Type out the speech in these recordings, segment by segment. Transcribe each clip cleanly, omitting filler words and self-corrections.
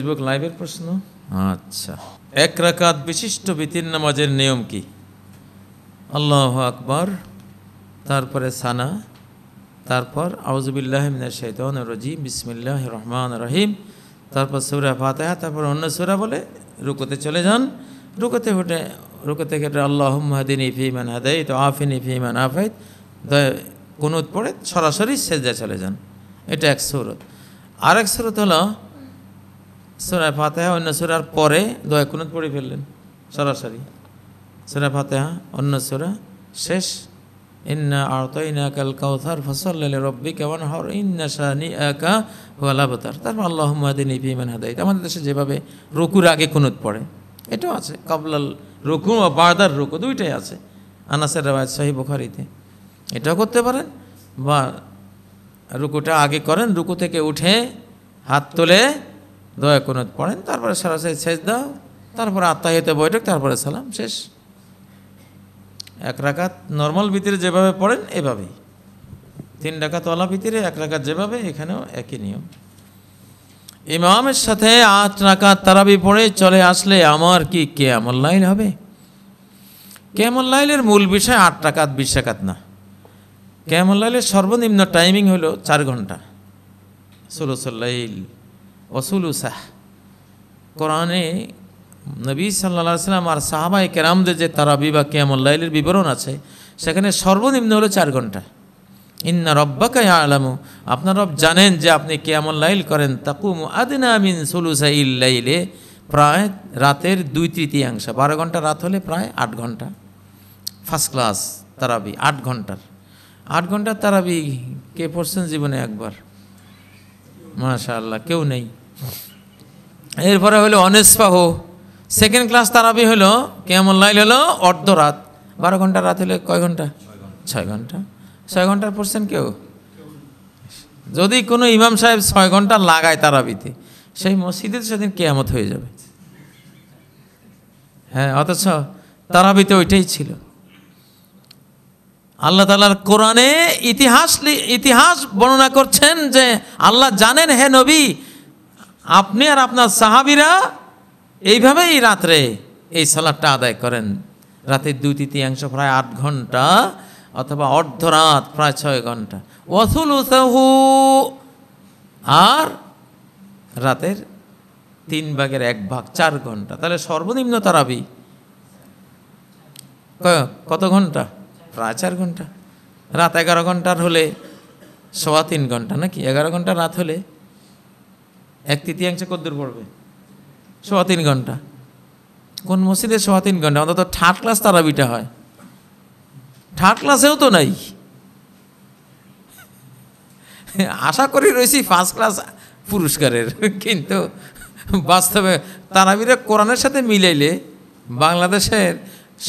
Facebook লাইভের প্রশ্ন। আচ্ছা, এক রাকাত বিশিষ্ট বিতির নামাজের নিয়ম কি? আল্লাহু আকবার, তারপরে সানা, তারপর আউযুবিল্লাহি মিনাশ শাইতানির রাজিম, বিসমিল্লাহির রহমানির রহিম, তারপর সূরা ফাতিহা, তারপর অন্য সূরা বলে রুকুতে চলে যান। রুকুতে কেটে আল্লাহুম্মা হাদিনি ফীমান হাদাইত ওয়া আফিনি ফীমান আফাইত কুনুত পড়ে সরাসরি সেজদায় চলে যান। এটা এক সূরত। আরেক সূরত হলো সূরা ফাতিহা অন্য সূরার পরে দোয়া কুনুত পড়ে ফেললেন সরাসরি। সূরা ফাতিহা অন্য সূরা শেষ, ইন্না আ'তাইনাকাল কাউসার ফাসাল্লি লিরাব্বিকা ওয়ানহার ইন্না শানিআকা হুয়াল আবতার। তারপর আল্লাহুম্মা হাদিনি ফীমান হাদাইত। আমাদের দেশে যেভাবে রুকুর আগে কুনুত পড়ে এটাও আছে, কাবলাল রুকু ও বাদার রুকু দুইটাই আছে, আনাসের রাওয়ায়াত সহিহ বুখারীতে। এটাও করতে পারেন, বা রুকুটা আগে করেন, রুকু থেকে উঠে হাত তুলে দোয়া কুনুত পড়েন, তারপরে সরাসরি সেজদা, তারপরে আত্তাহিয়াতে বৈঠক, তারপরে সালাম, শেষ। এক রাকাত নর্মাল ভিতরে যেভাবে পড়েন এভাবেই, 3 রাকাত ওয়ালা ভিতরে 1 রাকাত যেভাবে, এখানেও একই নিয়ম। ইমামের সাথে 8 রাকাত তারাবি পড়ে চলে আসলে আমার কি কিয়ামুল লাইল হবে? কিয়ামুল লাইলের মূল বিষয় 8 রাকাত 20 রাকাত না। কিয়ামুল লাইলের সর্বনিম্ন টাইমিং হলো 4 ঘন্টা, সুলুসুল লাইল ওয়া সুলুসাহ। কোরআনে নবী সাল্লাল্লাহু আলাইহি ওয়াসাল্লাম আর সাহাবায়ে কেরামদের যে তারাবি বা কিয়ামুল লাইলের বিবরণ আছে, সেখানে সর্বনিম্ন হলো 4 ঘন্টা। ইন্না রব্বাকা ইয়ালামু, আপনার রব জানেন যে আপনি কিয়ামুল লাইল করেন। তাকুমু আদনা মিন সুলুসাইল লাইলে, প্রায় রাতের 2/3, 12 ঘন্টা রাত হলে প্রায় 8 ঘন্টা। ফার্স্ট ক্লাস তারাবি 8 ঘন্টার। 8 ঘন্টার তারাবি কে পড়ছেন জীবনে একবার? মাশাআল্লাহ, কেউ নেই। এরপরে হলো অনিসফাহ, সেকেন্ড ক্লাস তারাবি হলো কিয়ামুল লাইল হলো অর্ধরাত। 12 ঘন্টা রাত হলে কয় ঘন্টা? 6 ঘন্টা। 6 ঘন্টার পড়ছেন কেউ? যদি কোনো ইমাম সাহেব 6 ঘন্টা লাগায় তারাবিতে, সেই মসজিদে সেদিন কিয়ামত হয়ে যাবে। হ্যাঁ, অথচ তারাবিতে ওইটাই ছিল। আল্লাহ তাআলার কোরআনে ইতিহাস বর্ণনা করছেন যে আল্লাহ জানেন, হে নবী, আপনি আর আপনার সাহাবীরা এইভাবেই রাত্রে এই সালাতটা আদায় করেন। রাতের 2/3 প্রায় 8 ঘন্টা, অথবা অর্ধরাত প্রায় 6 ঘন্টা। ওয়াসুলুসাহু, আর রাতের 3/1 4 ঘন্টা। তাহলে সর্বনিম্ন তারাবি কত ঘন্টা? প্রায় 4 ঘন্টা। রাত 11 ঘন্টার হলে 3.25 ঘন্টা, নাকি? 11 ঘন্টা রাত হলে 1/3 কদ্দূর পড়বে? 3.25 ঘন্টা। কোন মসজিদে 3.25 ঘন্টা? অন্তত থার্ড ক্লাস তারাবিটা হয়। থার্ড ক্লাসেও তো নাই। আশা করি রয়েছি ফার্স্ট ক্লাস পুরস্কারের, কিন্তু বাস্তবে তারাবিরা কোরআনের সাথে মিলাইলে, বাংলাদেশের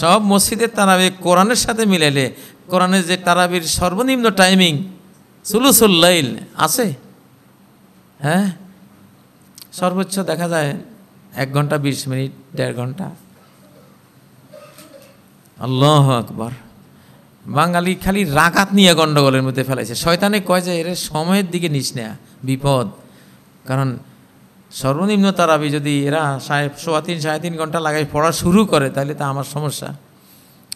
সব মসজিদের তারাবি কোরআনের সাথে মিলাইলে, কোরআনের যে তারাবির সর্বনিম্ন টাইমিং সুলুসুল লাইল আছে, হ্যাঁ, সর্বোচ্চ দেখা যায় 1 ঘন্টা 20 মিনিট, 1.5 ঘন্টা। আল্লাহু আকবার। বাঙালি খালি রাকাত নিয়ে গন্ডগোলের মধ্যে ফেলাইছে। শয়তানে কয় যে এর সময়ের দিকে নিস না, বিপদ। কারণ সর্বনিম্ন তারাবি যদি এরা 3.5 ঘন্টা লাগাই পড়া শুরু করে, তাহলে তা আমার সমস্যা।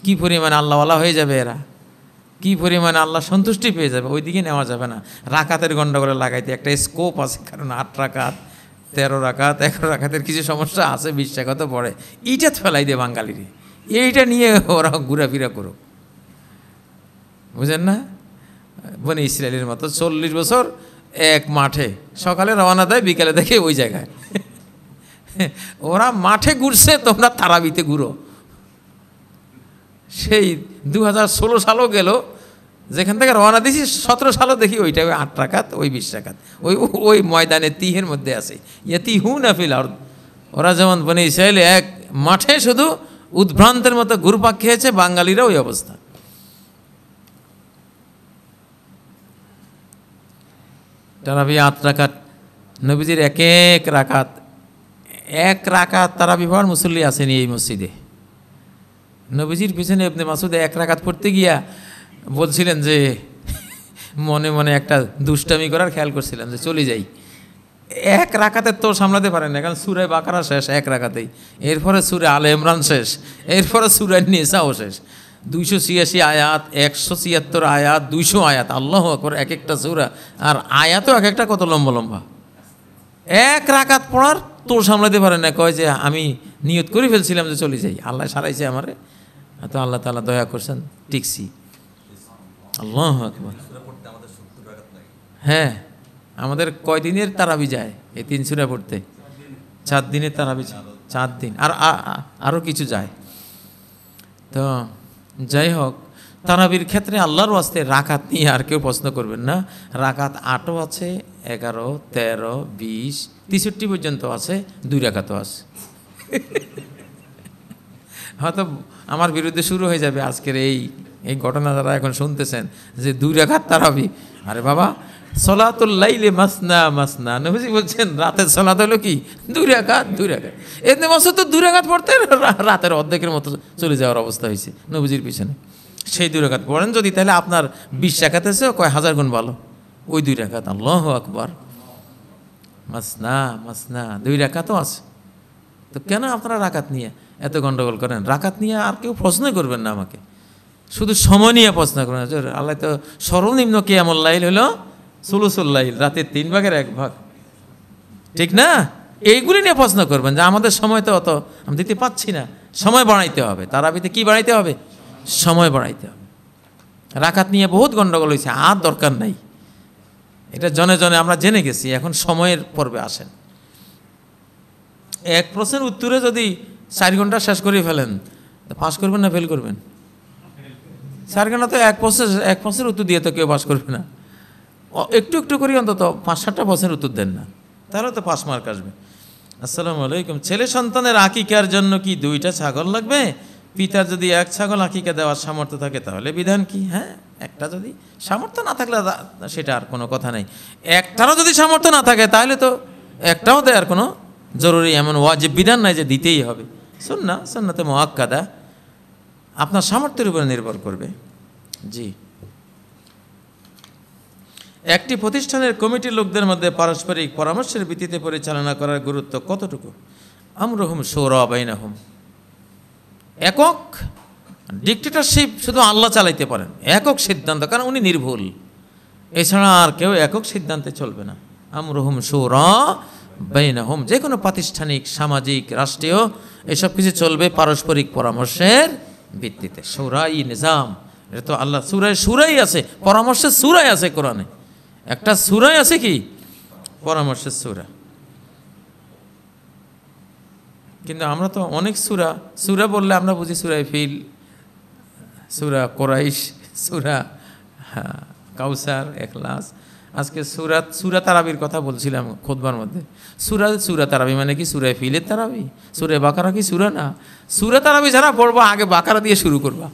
কি পরিমাণে আল্লাহওয়ালা হয়ে যাবে এরা, কি পরিমাণে আল্লাহ সন্তুষ্টি পেয়ে যাবে, ওই দিকে নেওয়া যাবে না। রাকাতের গন্ডগোলে লাগাইতে একটা স্কোপ আছে, কারণ 8 রাকাত, 13 রাকাত, 11 রাকাতের কিছু সমস্যা আছে, 20 রাকাত পড়ে। এইটা ফেলাই দে বাঙালিরে, এইটা নিয়ে ওরা ঘোরাফেরা করুক, বুঝেন না? বনি ইসরায়েলের মতো 40 বছর এক মাঠে, সকালে রওনা দেয়, বিকালে দেখে ওই জায়গায়। ওরা মাঠে ঘুরছে, তোমরা তারাবিতে ঘুরো। সেই 2016 সালও গেল, যেখান থেকে রওনা দিয়েছি 17 সালও দেখি ওইটা, ওই 8 রাকাত, ওই 20 রাকাত, ওই ময়দানে তিহের মধ্যে আছে। ইয়াতিহুনা ফিল আরদ। ওরা যেমন বনি ইসরায়েল এক মাঠে শুধু উদ্ভ্রান্তের মতো ঘুরপাক খেয়েছে, বাঙালিরা ওই অবস্থা। তারাবি 8 রাকাত, নবীজির এক রাকাত তারাবি পড়ার মুসল্লি আসেনি এই মসজিদে। নবীজির পিছনে ইবনে মাসউদ 1 রাকাত পড়তে গিয়া বলছিলেন যে, মনে মনে একটা দুষ্টামি করার খেয়াল করছিলেন যে চলে যাই, এক রাকাতে তো সামলাতে পারেন না, কারণ সূরা বাকারা শেষ এক রাকাতেই, এরপরে সূরা আলে ইমরান শেষ, এরপরে সূরা নিসাও শেষ, 286 আয়াত, 176 আয়াত, 200 আয়াত, আল্লাহু আকবার, এক একটা সূরা, আর আয়াতও এক একটা কত লম্বা লম্বা। এক রাকাত পড়ার তো সামলাতে পারেন না, কয় যে আমি নিয়ত করে ফেলছিলাম যে চলে যাই, আল্লাহ সারাইছে আমারে, তো আল্লাহ তাআলা দয়া করছেন, টিকছি। আল্লাহু আকবার। হ্যাঁ, আমাদের কয়দিনের তারাবি যায় এই 3 সূরা পড়তে? 4 দিনের তারাবি, 4 দিন, আর আরও কিছু যায়। তো যাই হোক, তারাবির ক্ষেত্রে আল্লাহর ওয়াস্তে রাকাত নিয়ে আর কেউ প্রশ্ন করবেন না। রাকাত 8ও আছে, 11, 13, 20, 63 পর্যন্ত আছে, 2 রাকাতও আছে। হয়তো আমার বিরুদ্ধে শুরু হয়ে যাবে আজকের এই ঘটনা যারা এখন শুনতেছেন যে 2 রাকাত তারাবি। আরে বাবা, সলাতুল লাইলে মাসনা মাসনা, নবীজি বলছেন রাতের সলাত হলো কি 2 রাকাত 2 রাকাত। এতে বছর তো 2 রাকাত পড়তে রাতের অর্ধেকের মতো চলে যাওয়ার অবস্থা হয়েছে নবীজির পিছনে। সেই 2 রাকাত পড়েন যদি, তাহলে আপনার 20 রাকাত এসেও কয় হাজার গুণ ভালো ওই 2 রাকাত। আল্লাহু আকবার। মাসনা মাসনা 2 রাকাতও আছে। তো কেন আপনারা রাকাত নিয়ে এত গন্ডগোল করেন? রাকাত নিয়ে আর কেউ প্রশ্নই করবেন না আমাকে, শুধু সময় নিয়ে প্রশ্ন করেন। আল্লাহ তো সর্বনিম্ন কিয়ামুল লাইল হলো সুলুসুল লাইল, রাতের 3 ভাগের 1 ভাগ, ঠিক না? এইগুলি নিয়ে প্রশ্ন করবেন যে আমাদের সময় তো অত আমি দিতে পাচ্ছি না, সময় বাড়াইতে হবে। তারাবিতে কি বাড়াইতে হবে? সময় বাড়াইতে হবে। রাকাত নিয়ে বহুত গন্ডগোল হয়েছে, আর দরকার নাই, এটা জনে জনে আমরা জেনে গেছি। এখন সময়ের পর্বে আসেন। 1 প্রশ্নের উত্তরে যদি 4 ঘন্টা শেষ করে ফেলেন, পাস করবেন না ফেল করবেন? 4 ঘন্টা তো এক প্রশ্নের উত্তর দিয়ে তো কেউ পাস করবে না। একটু একটু করে অন্তত 5-7টা প্রশ্নের উত্তর দেন না, তাহলে তো 5 মার্ক আসবে। আসসালামু আলাইকুম। ছেলে সন্তানের আকিকার জন্য কি 2টা ছাগল লাগবে? পিতার যদি 1 ছাগল আকিকা দেওয়ার সামর্থ্য থাকে তাহলে বিধান কি? হ্যাঁ, একটা যদি সামর্থ্য না থাকলে সেটা আর কোনো কথা নেই। একটারও যদি সামর্থ্য না থাকে তাহলে তো একটাও দেওয়ার কোনো জরুরি এমন ওয়াজিব বিধান নাই যে দিতেই হবে। সুন্নাতে মুআক্কাদা, আপনার সামর্থ্যের উপরে নির্ভর করবে। জি। একটি প্রতিষ্ঠানের কমিটির লোকদের মধ্যে পারস্পরিক পরামর্শের ভিত্তিতে পরিচালনা করার গুরুত্ব কতটুকু? আমরুহুম শুরা বাইনাহুম। একক ডিক্টেটরশিপ শুধু আল্লাহ চালাইতে পারেন, একক সিদ্ধান্ত, কারণ উনি নির্ভুল, এছাড়া আর কেউ একক সিদ্ধান্তে চলবে না। আমরুহুম শুরা বাইনাহুম। যে কোনো প্রাতিষ্ঠানিক, সামাজিক, রাষ্ট্রীয় এসব কিছু চলবে পারস্পরিক পরামর্শের ভিত্তিতে। শুরাই নিজাম, এটা তো আল্লাহ সুরাই আছে, পরামর্শের সুরাই আছে কোরআনে। একটা সূরাই আছে কি পরামর্শের সূরা। কিন্তু আমরা তো অনেক সূরা বললে আমরা বুঝি সূরা ফিল, সূরা কুরাইশ, সূরা কাউসার, ইখলাস। আজকে সূরা তারাবির কথা বলছিলাম খুতবার মধ্যে। সূরা তারাবি মানে কি? সূরা ফিলের তারাবি? সূরা বাকারা কি সূরা না? সূরা তারাবি যারা পড়বা আগে বাকারা দিয়ে শুরু করবা,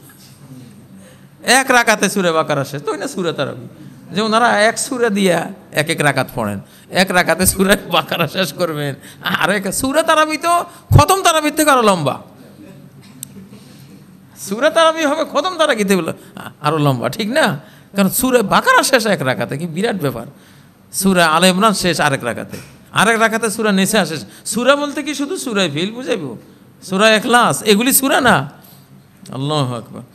1 রাকাতে সূরা বাকারা শেষ, তো না সূরা তারাবি। যে ওনারা 1 সূরা দিয়া 1 রাকাত পড়েন, 1 রাকাতে সূরা বাকারা শেষ করবেন, আর সূরা তারাবি তো খতম তারাবির থেকে আরো লম্বা। সূরা তারাবি হবে খতম তারাবিতে আরো লম্বা, ঠিক না? কারণ সূরা বাকারা শেষ 1 রাকাতে, কি বিরাট ব্যাপার। সূরা আলে ইমরান শেষ 1 রাকাতে, 1 রাকাতে সূরা নিসা শেষ। সূরা বলতে কি শুধু সূরা ফিল বুঝাইব? সূরা ইখলাস এগুলি সূরা না। আল্লাহু আকবার।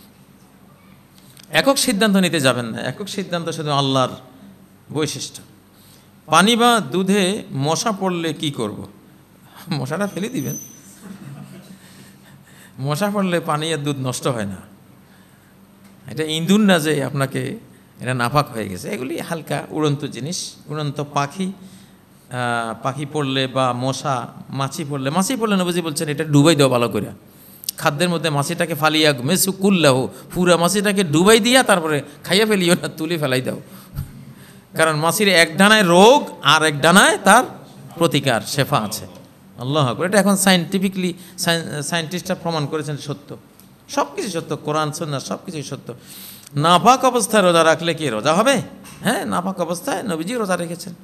একক সিদ্ধান্ত নিতে যাবেন না, একক সিদ্ধান্ত শুধু আল্লাহর বৈশিষ্ট্য। পানি বা দুধে মশা পড়লে কি করব? মশাটা ফেলে দিবেন। মশা পড়লে পানি আর দুধ নষ্ট হয় না, এটা ইঁদুর না যে আপনাকে এটা নাপাক হয়ে গেছে। এগুলি হালকা উড়ন্ত জিনিস, উড়ন্ত পাখি পড়লে বা মাছি পড়লে নবীজি বলছেন এটা ডুবাই দেওয়া ভালো করে। খাদ্যের মধ্যে মাছিটাকে ফালিয়া মেসু কুল্লাহু, পুরা মাছিটাকে ডুবাই দিয়া তারপরে খাইয়া ফেলিও না, তুলে ফেলাই দাও। কারণ মাছির 1 ডানায় রোগ আর 1 ডানায় তার প্রতিকার, শেফা আছে। আল্লাহু আকবার। এটা এখন সায়েন্টিস্টরা প্রমাণ করেছেন সত্য, সব কিছু সত্য, কোরআন সুন্নাহ সব কিছুই সত্য। নাপাক অবস্থায় রোজা রাখলে কি রোজা হবে? হ্যাঁ, নাপাক অবস্থায় নবীজি রোজা রেখেছেন।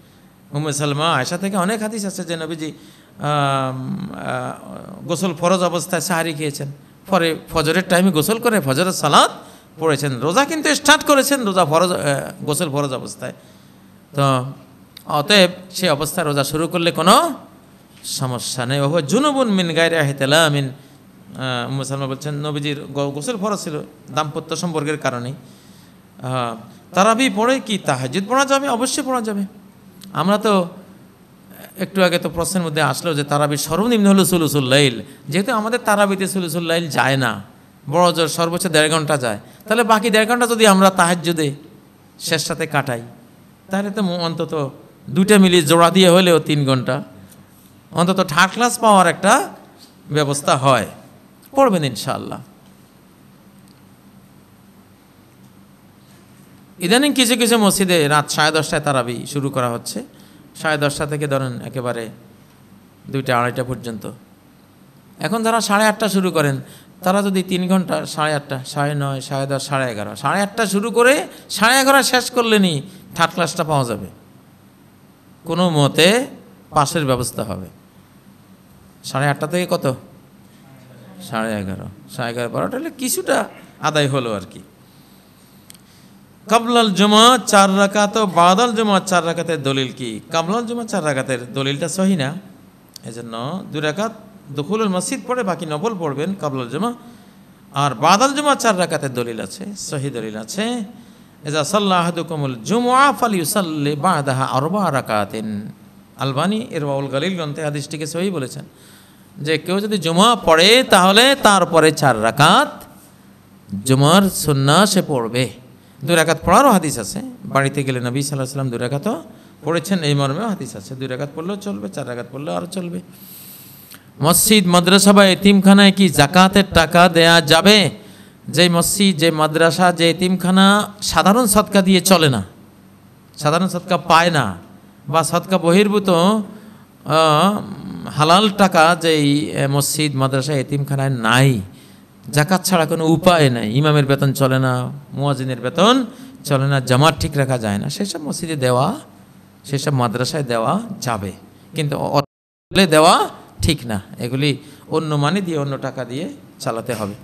উম্মে সালমা আয়েশা থেকে অনেক হাদিস আছে যে নবীজি গোসল ফরজ অবস্থায় সাহারি খেয়েছেন, পরে ফজরের টাইমে গোসল করে ফজরের সালাত পড়েছেন। রোজা কিন্তু স্টার্ট করেছেন গোসল ফরজ অবস্থায়। তো অতএব সে অবস্থায় রোজা শুরু করলে কোনো সমস্যা নেই। ওহ জুনুবুন মিন গায়রি ইহতিলামিন, মুসলমান বলছেন নবীজির গোসল ফরজ ছিল দাম্পত্য সম্পর্কের কারণেই। তারাবি পড়ে কি তাহাজ্জুদ পড়া যাবে? অবশ্যই পড়া যাবে। আমরা তো একটু আগে তো প্রশ্নের মধ্যে আসলো যে তারাবির সর্বনিম্ন হলো সুলুসুল লাইল। যেহেতু আমাদের তারাবিতে সুলুসুল লাইল যায় না, বড় জোর সর্বোচ্চ 1.5 ঘন্টা যায়, তাহলে বাকি 1.5 ঘন্টা যদি আমরা তাহাজ্জুদে শেষ সাথে কাটাই, তাহলে তো অন্তত দুইটা মিলিয়ে জোড়া দিয়ে হলেও 3 ঘন্টা অন্তত থার্ড ক্লাস পাওয়ার একটা ব্যবস্থা হয়। পড়বেন ইনশাআল্লাহ। ইদানিং কিছু কিছু মসজিদে রাত 10:30টায় তারাবি শুরু করা হচ্ছে, 10:30 থেকে ধরেন একেবারে 2টা 2:30 পর্যন্ত। এখন যারা 8:30 শুরু করেন, তারা যদি 3 ঘন্টা 8:30, 9:30, 10:30, 11:30, 8:30 শুরু করে 11:30 শেষ করলেনি থার্ড ক্লাসটা পাওয়া যাবে। কোনো মতে পাশের ব্যবস্থা হবে। 8:30 থেকে কত? 11:30, 11:30 হলে কিছুটা আদায় হলো আর কি। কাবলাল জুমা 4 রাকাত ও বাদাল জুমা 4 রাকাতের দলিল কি? কাবলাল জুমা 4 রাকাতের দলিলটা সহি না, এজন্য 2 রাকাত দুখুলুল মসজিদ পড়ে বাকি নফল পড়বেন কাবলাল জুমা। আর বাদাল জুমা 4 রাকাতের দলিল আছে, সহি দলিল আছে। ইজা সাল্লা আহাদুকুমুল জুমআ ফালিউসাল্লি বাদাহা 4 রাকাতিন। আলবানী ইরওয়াউল গালিল গ্রন্থে হাদিসটিকে সহি বলেছেন যে কেউ যদি জুমা পড়ে তাহলে তারপরে 4 রাকাত জুমার সুন্নাহ সে পড়বে। 2 রাকাত পড়ারও হাদিস আছে, বাড়িতে গেলে নবী সাল্লাল্লাহু আলাইহি ওয়াসাল্লাম 2 রাকাতও পড়েছেন, এই মর্মেও হাদিস আছে। 2 রাকাত পড়লেও চলবে, 4 রাকাত পড়লেও আরও চলবে। মসজিদ, মাদ্রাসা বা এতিমখানায় কি জাকাতের টাকা দেয়া যাবে? যে মসজিদ, যে মাদ্রাসা, যে এতিমখানা সাধারণ সদকা দিয়ে চলে না, সাধারণ সদকা পায় না, বা সদকা বহির্ভূত হালাল টাকা যেই মসজিদ, মাদ্রাসা, এতিমখানায় নাই, জাকাত ছাড়া কোনো উপায় নাই, ইমামের বেতন চলে না, মুয়াজ্জিনের বেতন চলে না, জামাত ঠিক রাখা যায় না, সেসব মসজিদে দেওয়া, সেসব মাদ্রাসায় দেওয়া যাবে, কিন্তু দেওয়া ঠিক না। এগুলি অন্য মানি দিয়ে, অন্য টাকা দিয়ে চালাতে হবে।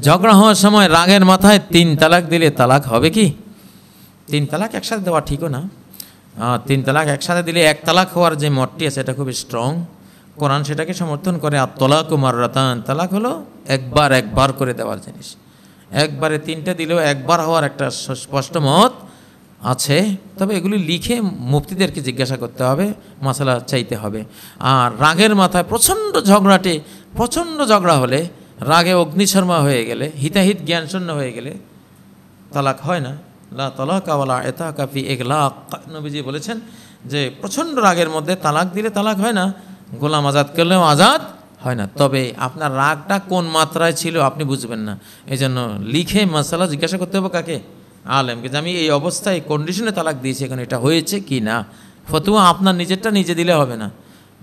ঝগড়া হওয়ার সময় রাগের মাথায় 3 তালাক দিলে তালাক হবে কি? 3 তালাক একসাথে দেওয়া ঠিকও না। 3 তালাক একসাথে দিলে 1 তালাক হওয়ার যে মতটি আছে এটা খুবই স্ট্রং, কোরআন সেটাকে সমর্থন করে। আর তালাকু মাররাতান, তালাক হলো একবার করে দেওয়ার জিনিস। একবারে 3টে দিলেও একবার হওয়ার একটা স্পষ্ট মত আছে, তবে এগুলি লিখে মুফতিদেরকে জিজ্ঞাসা করতে হবে, মাসালা চাইতে হবে। আর রাগের মাথায় প্রচণ্ড ঝগড়া হলে, রাগে অগ্নিশর্মা হয়ে গেলে, হিতাহিত জ্ঞান শূন্য হয়ে গেলে তালাক হয় না। লা তালাকা ওয়ালা ইতাকা ফি ইগলাক, নবীজি বলেছেন যে প্রচণ্ড রাগের মধ্যে তালাক দিলে তালাক হয় না, গোলাম আজাদ করলেও আজাদ হয় না। তবে আপনার রাগটা কোন মাত্রায় ছিল আপনি বুঝবেন না, এই জন্য লিখে মাসালা জিজ্ঞাসা করতে হবে কাকে? আলেমকে, যে আমি এই অবস্থায় কন্ডিশনে তালাক দিয়েছি, এখন এটা হয়েছে কি না। ফতুয়া আপনার নিজেরটা নিজে দিলে হবে না,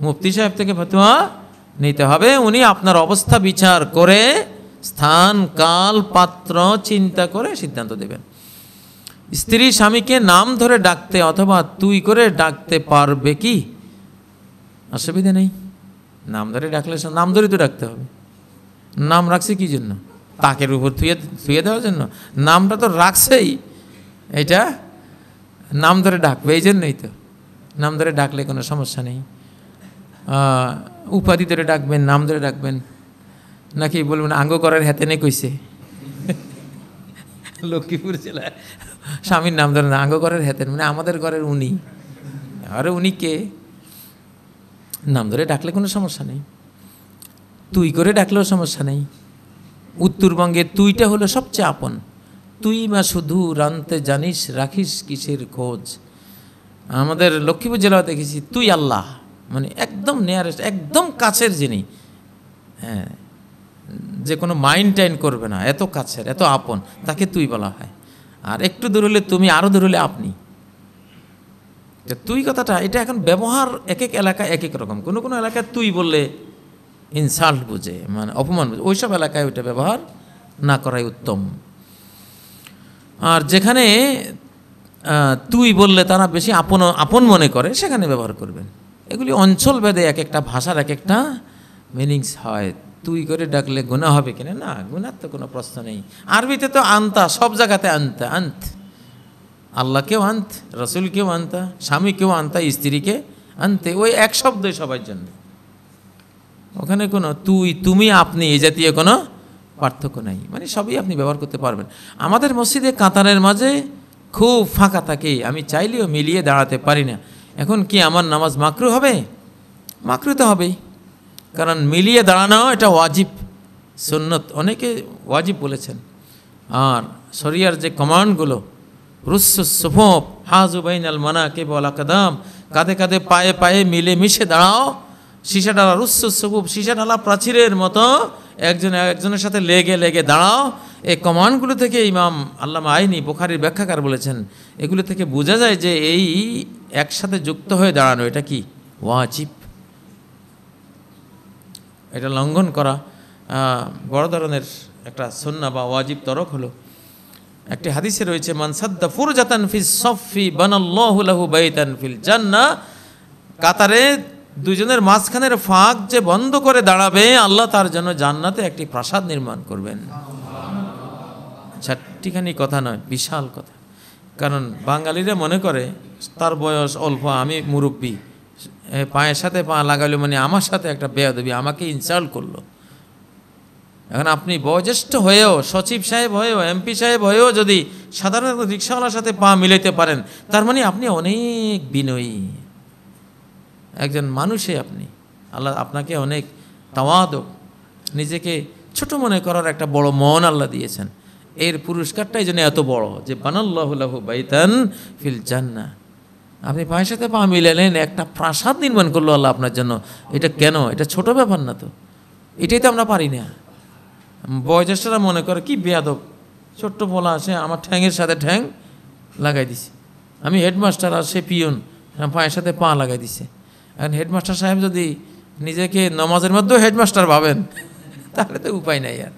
মুফতি সাহেব থেকে ফতুয়া নিতে হবে। উনি আপনার অবস্থা বিচার করে, স্থান, কাল, পাত্র চিন্তা করে সিদ্ধান্ত দেবেন। স্ত্রী স্বামীকে নাম ধরে ডাকতে অথবা তুই করে ডাকতে পারবে কি? অসুবিধা নেই, নাম ধরে ডাকলে, নাম ধরে তো ডাকতে হবে। নাম রাখছে কি জন্য? তাকের উপর থুয়ে দেওয়ার জন্য? নামটা তো রাখছেই, এটা নাম ধরে ডাকবে, এই জন্যই তো। নাম ধরে ডাকলে কোনো সমস্যা নেই। উপাধি ধরে ডাকবেন, নাম ধরে ডাকবেন, নাকি বলবেন আঙ্গ করার হাতে নেই কইছে? লক্ষ্মীপুর জেলায় স্বামীর নাম ধরে না, আঙ্গ ঘরের হেতেন, মানে আমাদের ঘরের উনি। আরে উনি কে? নাম ধরে ডাকলে কোনো সমস্যা নেই, তুই করে ডাকলেও সমস্যা নেই। উত্তরবঙ্গে তুইটা হলো সবচেয়ে আপন। তুই মা শুধু রানতে জানিস, রাখিস কিসের খোঁজ। আমাদের লক্ষ্মীপুর জেলায় দেখেছি তুই আল্লাহ, মানে একদম নিয়ারেস্ট, একদম কাছের যিনি, হ্যাঁ, যে কোনো মাইন্ড টাইন করবে না, এত কাছের, এত আপন, তাকে তুই বলা হয়। আর একটু দূর হলে তুমি, আরও দূর হলে আপনি। তুই কথাটা, এটা এখন ব্যবহার এক এক এলাকায় এক এক রকম। কোনো কোনো এলাকায় তুই বললে ইনসাল্ট বুঝে, মানে অপমান বুঝে, ওইসব এলাকায় ওইটা ব্যবহার না করাই উত্তম। আর যেখানে তুই বললে তারা বেশি আপন মনে করে, সেখানে ব্যবহার করবেন। এগুলি অঞ্চল ভেদে এক একটা ভাষার এক একটা মিনিংস হয়। তুই করে ডাকলে গুনাহ হবে কিনা? না, গুনার তো কোনো প্রশ্ন নেই। আরবিতে তো আন্তা, সব জায়গাতে আন্তা, আন্ত, আল্লাহকেও আনতে, রসুলকেও আনতা, স্বামীকেও আনতা, স্ত্রীকে আনতে, ওই এক শব্দই সবার জন্য। ওখানে কোনো তুই, তুমি, আপনি এই জাতীয় কোনো পার্থক্য নাই, মানে সবই আপনি ব্যবহার করতে পারবেন। আমাদের মসজিদে কাতারের মাঝে খুব ফাঁকা থাকে, আমি চাইলেও মিলিয়ে দাঁড়াতে পারি না। এখন কি আমার নামাজ মাকরু হবে? মাকরু তো হবেই, কারণ মিলিয়ে দাঁড়ানো এটা ওয়াজিব, সুন্নত অনেকে ওয়াজিব বলেছেন। আর শরিয়ার যে কমান্ডগুলো, রুসুস সুফুফ হাজু বাইনাল মানাকিব ওয়াল আকদাম, কাঁধে কাঁধে পায়ে পায়ে মিলে মিশে দাঁড়াও, সীসাডালা রুসুস সুফুফ, সীসাডালা প্রাচীরের মতো একজনের সাথে লেগে লেগে দাঁড়াও, এই কমান্ডগুলো থেকে ইমাম আল্লামা আইনি বুখারীর ব্যাখ্যাকার বলেছেন, এগুলো থেকে বোঝা যায় যে এই একসাথে যুক্ত হয়ে দাঁড়ানো এটা কি ওয়াজিব। এটা লঙ্ঘন করা বড় ধরনের একটা সুন্নাহ বা ওয়াজিব তরক হলো। একটি হাদিসে রয়েছে, মান সাদ্দা ফুরজাতান ফিস সফফি বানাল্লাহু লাহু বাইতান ফিল জান্নাহ, কাতারে দুজনের মাঝখানের ফাঁক যে বন্ধ করে দাঁড়াবে, আল্লাহ তার জন্য জান্নাতে একটি প্রাসাদ নির্মাণ করবেন। চারটিখানি কথা নয়, বিশাল কথা। কারণ বাঙালিরা মনে করে তার বয়স অল্প, আমি মুরব্বী, পায়ের সাথে পা লাগালো মানে আমার সাথে একটা বেয়াদবি, আমাকে ইনসাল্ট করলো। এখন আপনি বয়োজ্যেষ্ঠ হয়েও, সচিব সাহেব হয়েও, এমপি সাহেব হয়েও যদি সাধারণ রিক্সাওয়ালার সাথে পা মিলাইতে পারেন, তার মানে আপনি অনেক বিনয়ী একজন মানুষে, আপনি আল্লাহ আপনাকে অনেক তাওয়াদু, নিজেকে ছোট মনে করার একটা বড় মন আল্লাহ দিয়েছেন। এর পুরস্কারটাই যেন এত বড় যে বানাল্লাহু লাহু বাইতান ফিল জান্নাহ, আপনি পায়ের সাথে পা মিলালেন, একটা প্রাসাদ নির্মাণ করলো আল্লাহ আপনার জন্য। এটা কেন? এটা ছোট ব্যাপার না তো, এটাই তো আমরা পারি না। বয়োজ্যেষ্ঠরা মনে করে কি বেয়াদব, ছোট্ট পোলা আসে আমার ঠ্যাংয়ের সাথে ঠ্যাং লাগাই দিছে, আমি হেডমাস্টার আর সে পিয়ন, পায়ের সাথে পা লাগাই দিছে। এখন হেডমাস্টার সাহেব যদি নিজেকে নামাজের মধ্যেও হেডমাস্টার ভাবেন, তাহলে তো উপায় নাই। আর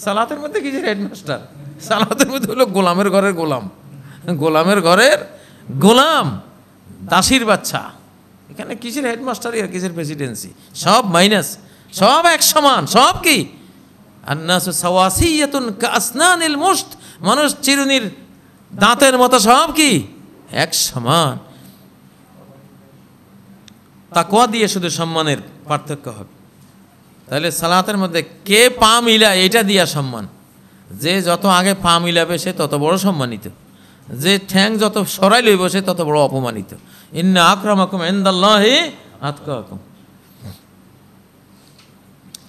সালাতের মধ্যে কিসের হেডমাস্টার? সালাতের মধ্যে হলো গোলামের ঘরের গোলাম, গোলামের ঘরের গোলাম, দাসীর বাচ্চা। এখানে কিসের হেডমাস্টারই আর কিসের প্রেসিডেন্সি, সব মাইনাস, সব এক সমান। সব কি আন্নাসু সাওয়াসিয়াতুন কাসনানিল মুশত, মানুষ চিরুনির দাঁতের মতো, সব কি এক সমান। তাকওয়া দিয়ে শুধু সম্মানের পার্থক্য হবে। তাহলে সালাতের মধ্যে কে পা মিলায় এটা দিয়া সম্মান, যে যত আগে পা মিলাবে সে তত বড় সম্মানিত, যে ঠ্যাং যত সরাই লইব সে তত বড় অপমানিত। ইন্না আকরামাকুম ইনদাল্লাহি আতকাকুম।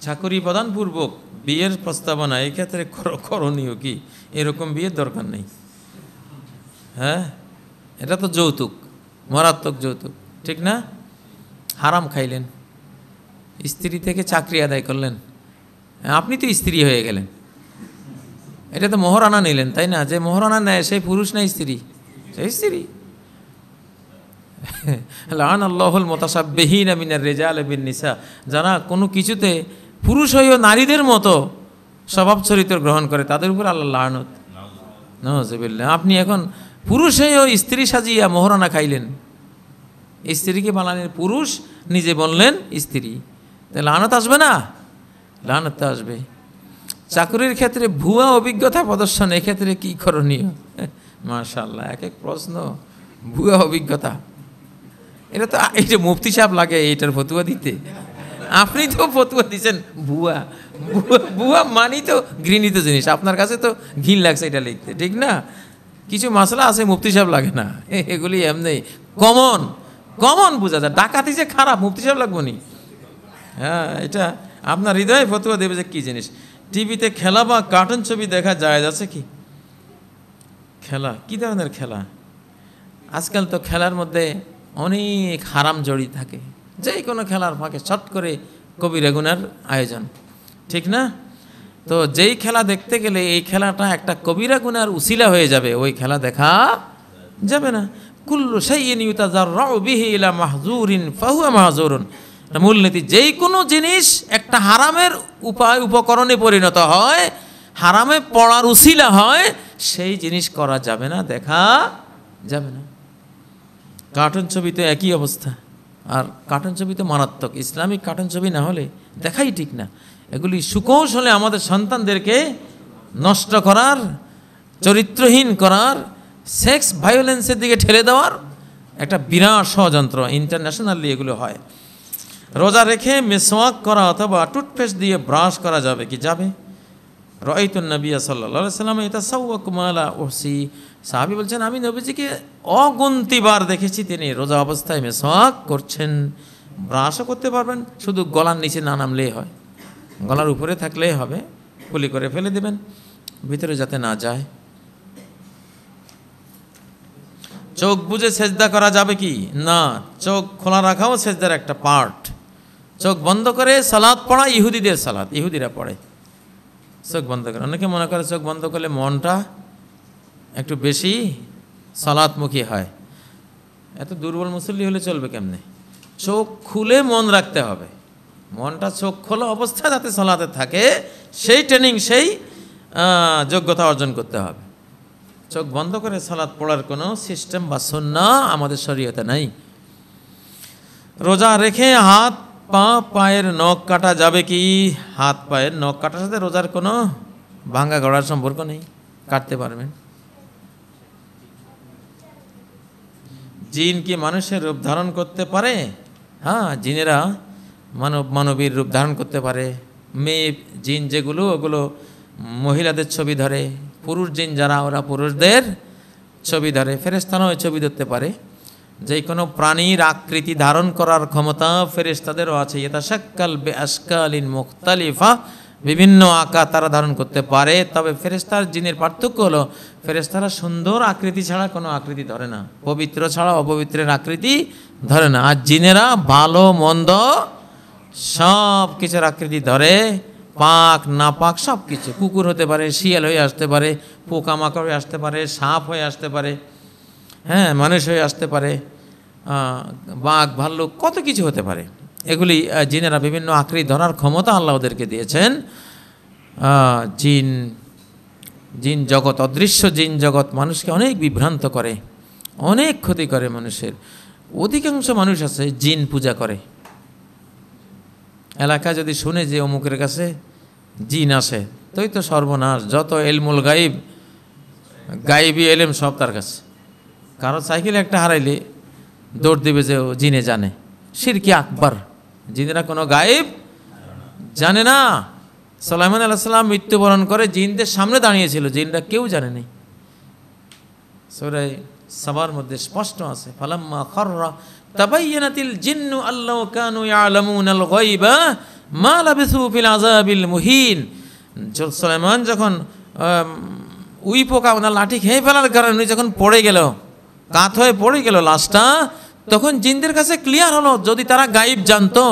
চাকরি প্রদানপূর্বক বিয়ের প্রস্তাবনা এই ক্ষেত্রে করণীয় কি? এরকম বিয়ের দরকার নেই। হ্যাঁ, এটা তো যৌতুক, মারাত্মক যৌতুক, ঠিক না? হারাম খাইলেন, স্ত্রী থেকে চাকরি আদায় করলেন, আপনি তো স্ত্রী হয়ে গেলেন। এটা তো মোহরানা নিলেন, তাই না? যে মোহরানা নেয় সেই পুরুষ না স্ত্রী? সেই স্ত্রী। লাআনাল্লাহুল মুতাসাব্বিহিনা মিনার রিজালি বিন নিসা, যারা কোনো কিছুতে পুরুষ হয়েও নারীদের মতো স্বভাব চরিত্র গ্রহণ করে, তাদের উপর আল্লাহ লানত। নাউযুবিল্লাহ। আপনি এখন পুরুষ হয়েও স্ত্রী সাজিয়া মোহরানা খাইলেন, স্ত্রীকে বানালেন পুরুষ, নিজে বললেন স্ত্রী, লানত আসবে না? লানত আসবে। চাকরির ক্ষেত্রে ভুয়া অভিজ্ঞতা প্রদর্শন, এক্ষেত্রে কি করণীয়? মাশাআল্লাহ, এক এক প্রশ্ন, ভুয়া অভিজ্ঞতা। এটা তো এই যে মুফতি সাহেব লাগে এইটার ফতুয়া দিতে, আপনি তো ফতুয়া দিচ্ছেন ভুয়া। ভুয়া মানি তো ঘৃণিত জিনিস, আপনার কাছে তো ঘিন লাগছে এটা লিখতে, ঠিক না? কিছু মশলা আছে মুফতি সাহেব লাগে না, এগুলি এমনি কমন কমন বোঝা যায়। ডাকাতি যে খারাপ, মুফতি সাহেব লাগবো নি? হ্যাঁ, এটা আপনার হৃদয়ে ফতুয়া দেবে যে কী জিনিস। টিভিতে খেলা বা কার্টুন ছবি দেখা যায় যাচ্ছে কি? খেলা কী ধরনের খেলা? আজকাল তো খেলার মধ্যে অনেক হারাম জড়িত থাকে, যে কোনো খেলার ফাঁকে শট করে কবিরা গুনার আয়োজন, ঠিক না? তো যেই খেলা দেখতে গেলে এই খেলাটা একটা কবিরা গুনার উসিলা হয়ে যাবে, ওই খেলা দেখা যাবে না। কুল্লু শাইইন ইউতাজাররাউ বিহি ইলা মাহযুরিন ফাহুয়া মাহযুরুন। মূলনীতি, যেই কোনো জিনিস একটা হারামের উপকরণে পরিণত হয়, হারামে পড়ার উসিলা হয়, সেই জিনিস করা যাবে না, দেখা যাবে না। কার্টুন ছবি তো একই অবস্থা, আর কার্টুন ছবি তো মারাত্মক। ইসলামিক কার্টুন ছবি না হলে দেখাই ঠিক না। এগুলি সুকৌশলে আমাদের সন্তানদেরকে নষ্ট করার, চরিত্রহীন করার, সেক্স ভায়োলেন্সের দিকে ঠেলে দেওয়ার একটা বিরাট ষড়যন্ত্র। ইন্টারন্যাশনালি এগুলো হয়। রোজা রেখে মিসওয়াক করা অথবা টুথপেস্ট দিয়ে ব্রাশ করা যাবে কি? যাবে। রাআইতুন নবী সাল্লাল্লাহু আলাইহি ওয়াসাল্লাম ইয়াতাসাওয়াকু মা লা উহসি। সাহাবী বলছেন, আমি নবীজিকে অগুনতিবার দেখেছি তিনি রোজা অবস্থায় মিসওয়াক করছেন। ব্রাশও করতে পারবেন, শুধু গলার নিচে না নামলেই হয়, গলার উপরে থাকলেই হবে। কুলি করে ফেলে দেবেন, ভিতরে যাতে না যায়। চোখ বুজে সেজদা করা যাবে কি? না, চোখ খোলা রাখাও সেজদার একটা পার্ট। চোখ বন্ধ করে সালাত পড়া ইহুদিদের সালাত, ইহুদিরা পড়ে চোখ বন্ধ করে। অনেকে মনে করে চোখ বন্ধ করলে মনটা একটু বেশি সালাতমুখী হয়। এত দুর্বল মুসল্লি হলে চলবে কেমনে? চোখ খুলে মন রাখতে হবে, মনটা চোখ খোলা অবস্থায় যাতে সালাতে থাকে, সেই ট্রেনিং, সেই যোগ্যতা অর্জন করতে হবে। চোখ বন্ধ করে সালাত পড়ার কোনো সিস্টেম বা সুন্নাহ আমাদের শরীয়তে নাই। রোজা রেখে হাত পা পায়ের নখ কাটা যাবে কি? হাত পায়ের নখ কাটার সাথে রোজার কোনো ভাঙ্গা গড়ার সম্পর্ক নেই, কাটতে পারবেন। জিন কি মানুষের রূপ ধারণ করতে পারে? হ্যাঁ, জিনেরা মানবীর রূপ ধারণ করতে পারে। মেয়ে জিন যেগুলো, ওগুলো মহিলাদের ছবি ধরে। পুরুষ জিন যারা, ওরা পুরুষদের ছবি ধরে। ফেরেশতারাও ছবি ধরতে পারে। যে কোনো প্রাণীর আকৃতি ধারণ করার ক্ষমতা ফেরেশতাদেরও আছে। ইয়াতাশাক্কাল বিআশকালিন মুখতালিফা, বিভিন্ন আকার তারা ধারণ করতে পারে। তবে ফেরেশতার জিনের পার্থক্য হলো, ফেরেশতারা সুন্দর আকৃতি ছাড়া কোনো আকৃতি ধরে না, পবিত্র ছাড়া অপবিত্রের আকৃতি ধরে না। আর জিনেরা ভালো মন্দ সব কিছুর আকৃতি ধরে, পাক না পাক সব কিছু। কুকুর হতে পারে, শিয়াল হয়ে আসতে পারে, পোকামাকড় হয়ে আসতে পারে, সাপ হয়ে আসতে পারে, হ্যাঁ, মানুষ হয়ে আসতে পারে, বাঘ ভাল্লুক, কত কিছু হতে পারে। এগুলি জিনেরা বিভিন্ন আকৃতি ধরার ক্ষমতা আল্লাহ ওদেরকে দিয়েছেন। জিন জগৎ, অদৃশ্য জিন জগৎ মানুষকে অনেক বিভ্রান্ত করে, অনেক ক্ষতি করে মানুষের। অধিকাংশ মানুষ আছে জিন পূজা করে। এলাকায় যদি শুনে যে অমুকের কাছে জিন আসে, তোই তো সর্বনাশ। যত এলমুল গাইব, গাইবি এলেম সব তার কাছে। কারো সাইকেল একটা হারাইলে দৌড় দিবে যে ও জিনে জানে। শিরকি আকবার। জিনেরা কোনো গায়েব জানে না। সুলাইমান আলাইহিস সালাম মৃত্যুবরণ করে জিনদের সামনে দাঁড়িয়েছিল, জিনরা কেউ জানেনি। সূরা সাবার মধ্যে স্পষ্ট আছে, ফালাম্মা খাররা তাবায়্যানাতিল জিন্নু আল্লাহু কানু ইয়ালামুনাল গায়বা মা লাবিসু ফিল আযাবিল মুহিন। সুলাইমান যখন উই পোকা ওনার লাঠি খেয়ে ফেলার কারণে যখন পড়ে গেল, কাত হয়ে পড়ে গেল লাশটা, তখন জিনদের কাছে ক্লিয়ার হলো, যদি তারা গায়েব জানতো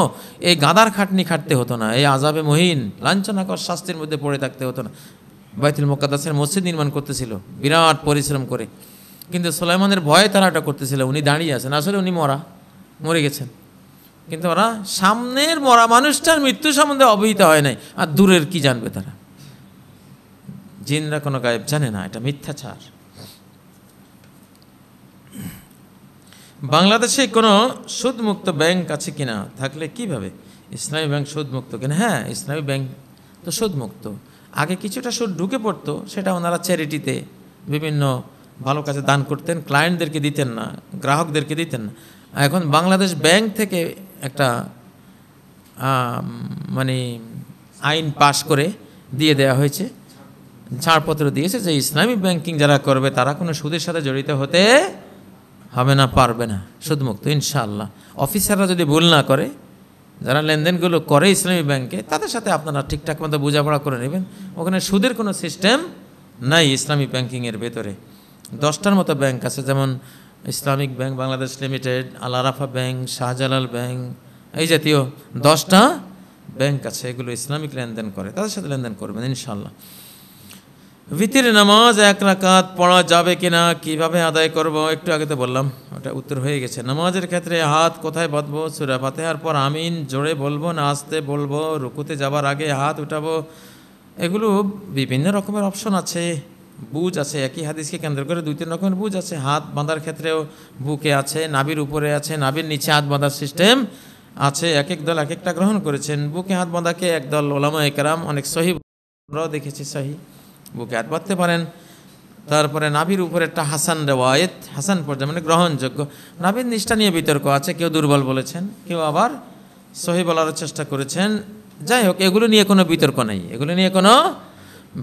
এই গাদার খাটনি খাটতে হতো না, এই আযাবে মুহিন লাঞ্ছনাকর শাস্তির মধ্যে পড়ে থাকতে হতো না। বাইতুল মুকাদ্দাসের মসজিদ নির্মাণ করতেছিল বিরাট পরিশ্রম করে, কিন্তু সুলাইমানের ভয়ে তারা এটা করতেছিল। উনি দাঁড়িয়ে আছেন, আসলে উনি মরে গেছেন, কিন্তু ওরা সামনের মরা মানুষটার মৃত্যু সম্বন্ধে অবহিত হয় নাই, আর দূরের কি জানবে তারা? জিনরা কোনো গায়েব জানে না, এটা মিথ্যাচার। বাংলাদেশে কোনো সুদমুক্ত ব্যাংক আছে কিনা? থাকলে কিভাবে? ইসলামী ব্যাংক সুদমুক্ত কিনা? হ্যাঁ, ইসলামী ব্যাংক তো সুদমুক্ত। আগে কিছুটা সুদ ঢুকে পড়তো, সেটা ওনারা চ্যারিটিতে বিভিন্ন ভালো কাজে দান করতেন, ক্লায়েন্টদেরকে দিতেন না, গ্রাহকদেরকে দিতেন না। এখন বাংলাদেশ ব্যাংক থেকে একটা মানে আইন পাশ করে দিয়ে দেওয়া হয়েছে, ছাড়পত্র দিয়েছে যে ইসলামী ব্যাংকিং যারা করবে তারা কোনো সুদের সাথে জড়িত হতে হবে না, পারবে না, সুদমুক্ত ইনশাআল্লাহ। অফিসাররা যদি ভুল না করে, যারা লেনদেনগুলো করে ইসলামী ব্যাংকে, তাদের সাথে আপনারা ঠিকঠাক মতো বোঝাপড়া করে নেবেন। ওখানে সুদের কোনো সিস্টেম নাই ইসলামী ব্যাংকিংয়ের ভেতরে। 10টার মতো ব্যাংক আছে, যেমন ইসলামিক ব্যাংক বাংলাদেশ লিমিটেড, আল আরাফা ব্যাংক, শাহজালাল ব্যাংক, এই জাতীয় 10টা ব্যাংক আছে, এগুলো ইসলামিক লেনদেন করে, তাদের সাথে লেনদেন করবেন ইনশাআল্লাহ। ভিতরে নামাজ 1 রাকাত পড়া যাবে কিনা, কিভাবে আদায় করব? একটু আগে তো বললাম, ওটা উত্তর হয়ে গেছে। নামাজের ক্ষেত্রে হাত কোথায় বাঁধবো? সূরা ফাতিহার পর আমিন জোরে বলবো না আস্তে বলবো? রুকুতে যাবার আগে হাত উঠাবো? এগুলো বিভিন্ন রকমের অপশন আছে, বুঝ আছে। একই হাদিসকে কেন্দ্র করে 2-3 রকমের বুঝ আছে। হাত বাঁধার ক্ষেত্রেও বুকে আছে, নাভির উপরে আছে, নাভির নিচে হাত বাঁধার সিস্টেম আছে। এক এক দল এক একটা গ্রহণ করেছেন। বুকে হাত বাঁধাকে একদল ওলামায়ে কেরাম অনেক সহিহ দেখেছি, সহিহ বুকে হাত বাঁধতে পারেন। তারপরে নাভির উপরে একটা হাসান রেওয়ায়েত, হাসান পর্যায়ে মানে গ্রহণযোগ্য। নাভির নিষ্ঠা নিয়ে বিতর্ক আছে, কেউ দুর্বল বলেছেন, কেউ আবার সহি বলার চেষ্টা করেছেন। যাই হোক, এগুলো নিয়ে কোনো বিতর্ক নাই, এগুলো নিয়ে কোনো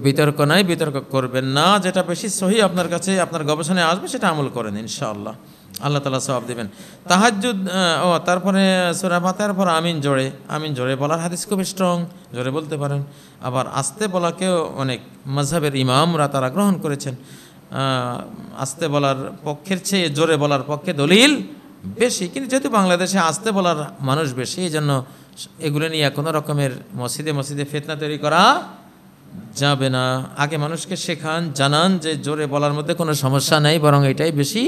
বিতর্ক নাই, বিতর্ক করবেন না। যেটা বেশি সহি আপনার কাছে আপনার গবেষণায় আসবে সেটা আমল করেন, ইনশাআল্লাহ আল্লাহ তাআলা সওয়াব দেবেন। তাহাজ্জুদ, তারপরে সূরা ফাতিহার পর আমিন জোরে বলার হাদিস খুব স্ট্রং, জোরে বলতে পারেন। আবার আস্তে বলাকেও অনেক মাযহাবের ইমামরা তারা গ্রহণ করেছেন। আস্তে বলার পক্ষের চেয়ে জোরে বলার পক্ষে দলিল বেশি, কিন্তু যেহেতু বাংলাদেশে আস্তে বলার মানুষ বেশি, এই জন্য এগুলো নিয়ে কোনো রকমের মসজিদে ফিতনা তৈরি করা যাবে না। আগে মানুষকে শেখান, জানান যে জোরে বলার মধ্যে কোনো সমস্যা নেই, বরং এটাই বেশি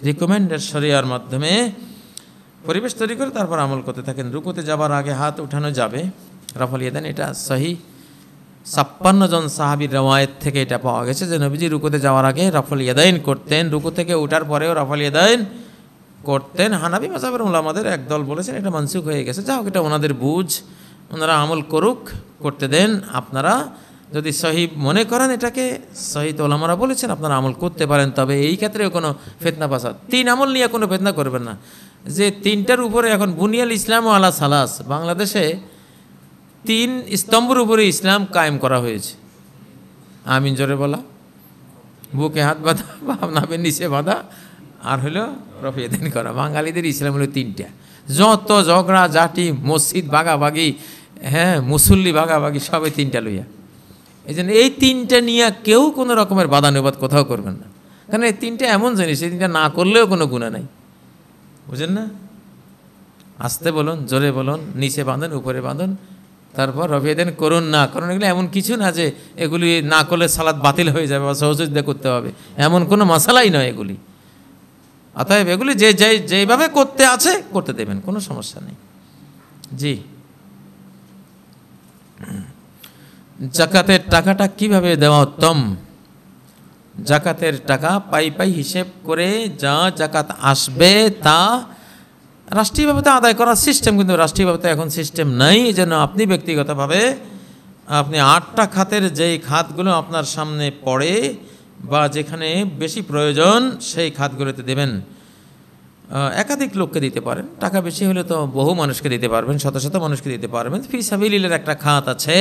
রিকমেন্ডেড শরিয়ার মাধ্যমে পরিবেশ তৈরি করে তারপর আমল করতে থাকেন। রুকুতে যাবার আগে হাত উঠানো যাবে, রাফল ইয়াদাইন, এটা সহি 56 জন সাহাবীর রওয়ায়াত থেকে এটা পাওয়া গেছে যে নবীজি রুকুতে যাওয়ার আগে রাফল ইয়াদাইন করতেন, রুকু থেকে ওঠার পরেও রাফল ইয়াদাইন করতেন। হানাফি মাযহাবের উলামাদের একদল বলেছেন এটা মানসুখ হয়ে গেছে। যাই হোক, এটা ওনাদের বুঝ, ওনারা আমল করুক, করতে দেন। আপনারা যদি সহি মনে করেন এটাকে, সহি তো ওলামারা বলেছেন আপনারা আমল করতে পারেন, তবে এই ক্ষেত্রেও কোনো ফিতনা ফাসাদ, 3 আমল নিয়ে কোনো ফিতনা করবেন না। যে 3টার উপরে এখন বুনিয়াল ইসলাম ও আলা সালাস, বাংলাদেশে 3 স্তম্ভের উপরে ইসলাম কায়েম করা হয়েছে। আমিন জোরে বলা, বুকে হাত বাঁধা, নাভির নিচে বাঁধা, আর হলো রফি ইয়াদাইন করা। বাঙালিদের ইসলাম হলো 3টা। যত ঝগড়া ঝাঁটি, মসজিদ ভাগাভাগি, মুসল্লি ভাগাভাগি, সবে 3টা লইয়া। এই জন্য এই 3টা নিয়ে কেউ কোনো রকমের বাদানুবাদ কোথাও করবেন না, কারণ এই 3টা এমন জিনিস, এই 3টা না করলেও কোনো গুনাহ নাই, বুঝেন না? আস্তে বলুন, জোরে বলুন, নিচে বাঁধুন, উপরে বাঁধুন, তারপর রফি ইয়াদাইন করুন না করুন। এগুলো এমন কিছু না যে এগুলি না করলে সালাত বাতিল হয়ে যাবে বা সহযোগিতা করতে হবে, এমন কোনো মাসালাই নয় এগুলি। অতএব এগুলি যেভাবে করতে আছে করতে দেবেন, কোনো সমস্যা নেই। জি, জাকাতের টাকাটা কিভাবে দেওয়া উত্তম? জাকাতের টাকা পাই হিসেব করে যা জাকাত আসবে তা রাষ্ট্রীয়ভাবে তো আদায় করার সিস্টেম, কিন্তু রাষ্ট্রীয়ভাবে তো এখন সিস্টেম নাই। এই জন্য আপনি ব্যক্তিগতভাবে আপনি 8টা খাতের যেই খাতগুলো আপনার সামনে পড়ে বা যেখানে বেশি প্রয়োজন সেই খাতগুলোতে দেবেন। একাধিক লোককে দিতে পারেন, টাকা বেশি হলে তো বহু মানুষকে দিতে পারবেন, শত শত মানুষকে দিতে পারবেন। ফি সাবিলিল্লাহর একটা খাত আছে,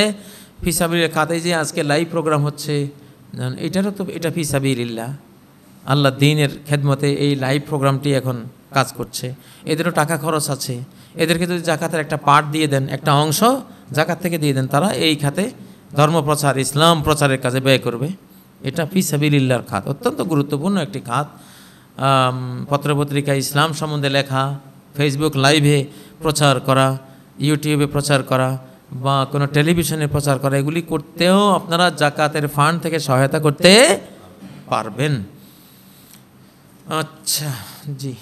ফি সাবিলিল্লাহর খাতে যে আজকে লাইভ প্রোগ্রাম হচ্ছে, এটারও তো এটা ফি সাবিলিল্লাহ, আল্লাহ দ্বীনের খেদমতে এই লাইভ প্রোগ্রামটি এখন কাজ করছে। এদেরও টাকা খরচ আছে। এদেরকে যদি জাকাতের একটা পার্ট দিয়ে দেন, একটা অংশ জাকাত থেকে দিয়ে দেন, তারা এই খাতে ধর্মপ্রচার, ইসলাম প্রচারের কাজে ব্যয় করবে। এটা ফি সাবিলিল্লাহর খাত, অত্যন্ত গুরুত্বপূর্ণ একটি খাত। পত্রপত্রিকায় ইসলাম সম্বন্ধে লেখা, ফেসবুক লাইভে প্রচার করা, ইউটিউবে প্রচার করা বা কোনো টেলিভিশনে প্রচার করা, এগুলি করতেও আপনারা জাকাতের ফান্ড থেকে সহায়তা করতে পারবেন। আচ্ছা, জি,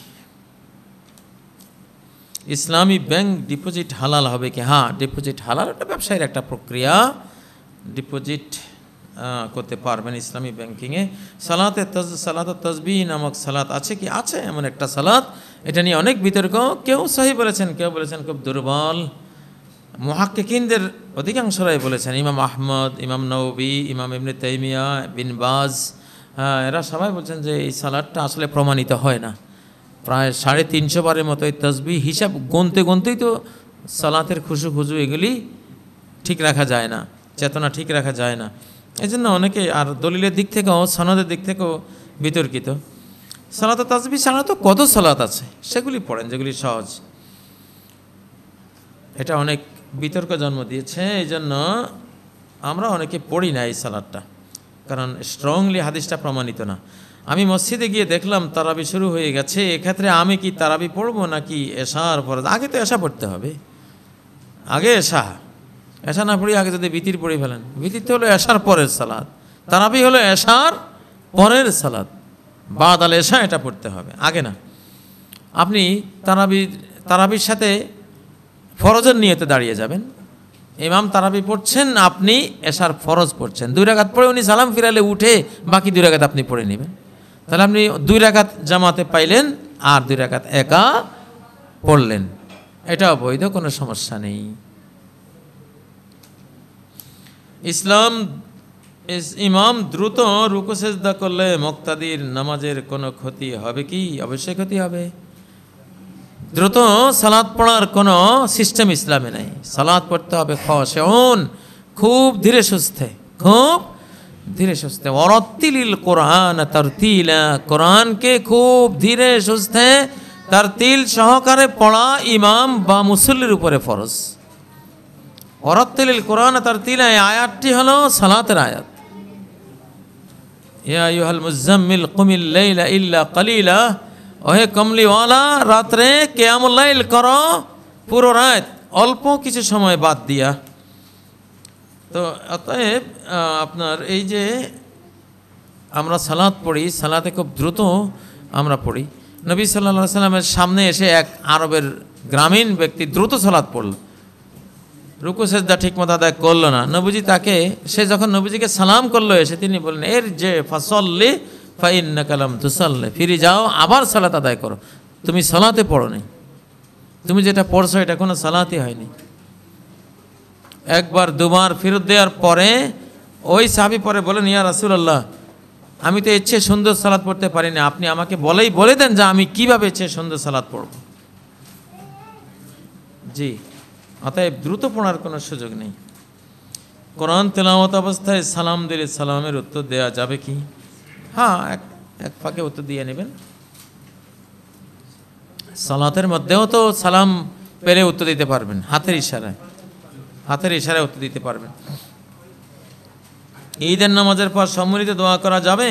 ইসলামী ব্যাংক ডিপোজিট হালাল হবে কি? হ্যাঁ, ডিপোজিট হালাল, একটা ব্যবসায়ের একটা প্রক্রিয়া। ডিপোজিট করতে পারবেন ইসলামী ব্যাংকিংয়ে। সালাত তাসবিহ নামক সালাত আছে কি? আছে, এমন একটা সালাত, এটা নিয়ে অনেক বিতর্ক। কেউ সহি বলেছেন, কেউ বলেছেন খুব দুর্বল। মুহাক্কিকিনদের অধিকাংশরাই বলেছেন, ইমাম আহমদ, ইমাম নওবী, ইমাম ইবনে তাইমিয়া, বিন বাজ, এরা সবাই বলছেন যে এই সালাতটা আসলে প্রমাণিত হয় না। প্রায় 350 বারের মতো এই তাসবিহ হিসাব গুনতেই তো সালাতের খুশু এগুলি ঠিক রাখা যায় না, চেতনা ঠিক রাখা যায় না। এই জন্য অনেকে, আর দলিলের দিক থেকেও সনদের দিক থেকেও বিতর্কিত। সালাত তাসবিহ ছাড়া তো কত সালাত আছে, সেগুলি পড়েন যেগুলি সহজ। এটা অনেক বিতর্ক জন্ম দিয়েছে। এই জন্য আমরা অনেকে পড়ি না এই সালাতটা, কারণ স্ট্রংলি হাদিসটা প্রমাণিত না। আমি মসজিদে গিয়ে দেখলাম তারাবি শুরু হয়ে গেছে, এক্ষেত্রে আমি কি তারাবি পড়বো নাকি এশার ফরজ? আগে তো এশা পড়তে হবে, আগে এশা না পড়ি আগে যদি বিতির পড়ে ফেলেন, বিতির তো হলো এশার পরের সালাত, তারাবি হলো এশার পরের সালাত, বাদ আল এশা, এটা পড়তে হবে, আগে না। আপনি তারাবির সাথে ফরজের নিয়তে দাঁড়িয়ে যাবেন, ইমাম তারাবি পড়ছেন, আপনি এশার ফরজ পড়ছেন, 2 রাকাত পড়ে উনি সালাম ফিরালে উঠে বাকি 2 রাকাত আপনি পড়ে নেবেন। তাহলে আপনি 2 রাকাত জামাতে পাইলেন আর 2 রাকাত একা পড়লেন, এটাও বৈধ, কোনো সমস্যা নেই। ইসলাম ইমাম দ্রুত রুকু সেজদা করলে মুক্তাদির নামাজের কোনো ক্ষতি হবে কি? অবশ্যই ক্ষতি হবে। দ্রুত সালাত পড়ার কোনো সিস্টেম ইসলামে নেই। সালাত পড়তে হবে খাশিউন, খুব ধীরে সুস্থে, খুব ধীরে সুস্থে। ওয়ারাত্তিলিল কোরআন তারতিলা, কোরআনকে খুব ধীরে সুস্থে তারতিল সহকারে পড়া ইমাম বা মুসল্লির উপরে ফরজ। ওয়ারাত্তিলিল কোরআন তারতিলা, এই আয়াতটি হলো সালাতের আয়াত। ইয়া আইয়ুহাল মুজাম্মিল কুমিল লাইলা ইল্লা কালিলা, ওহে কমলিওয়ালা রাত্রে কিয়ামুল লাইল করো পুরো রাত, অল্প কিছু সময় বাদ দিয়া। তো অতএব আপনার এই যে আমরা সালাত পড়ি, সালাতে খুব দ্রুত আমরা পড়ি। নবী সাল্লাল্লাহু আলাইহি সাল্লামের সামনে এসে এক আরবের গ্রামীণ ব্যক্তি দ্রুত সালাত পড়ল, রুকু সেজদা ঠিকমতো আদায় করলো না। নবীজি তাকে, সে যখন নবীজিকে সালাম করলো এসে, তিনি বললেন এর যে ফাসল্লি ফাইন্নাকা লাম তুসাল্লি, ফিরে যাও আবার সালাত আদায় করো, তুমি সালাতে পড়ো নি, তুমি যেটা পড়ছো এটা কোনো সালাতই হয়নি। একবার দুবার ফেরত দেওয়ার পরে ওই সাহাবী পরে বলেন, ইয়া রাসূলুল্লাহ, আমি তো ইচ্ছে সুন্দর সালাত পড়তে পারি না, আপনি আমাকে বলে দেন যে আমি কিভাবে ইচ্ছে সুন্দর সালাত পড়ব। জি, অতএব দ্রুত পড়ার কোনো সুযোগ নেই। কোরআন তেলাওয়াত অবস্থায় সালাম দিলে সালামের উত্তর দেওয়া যাবে কি? হ্যাঁ, এক ফাঁকে উত্তর দিয়ে নেবেন। সালাতের মধ্যেও তো সালাম পেরে উত্তর দিতে পারবেন, হাতের ইশারায় উত্তর দিতে পারবেন। ঈদের নামাজের পর সম্মিলিত দোয়া করা যাবে?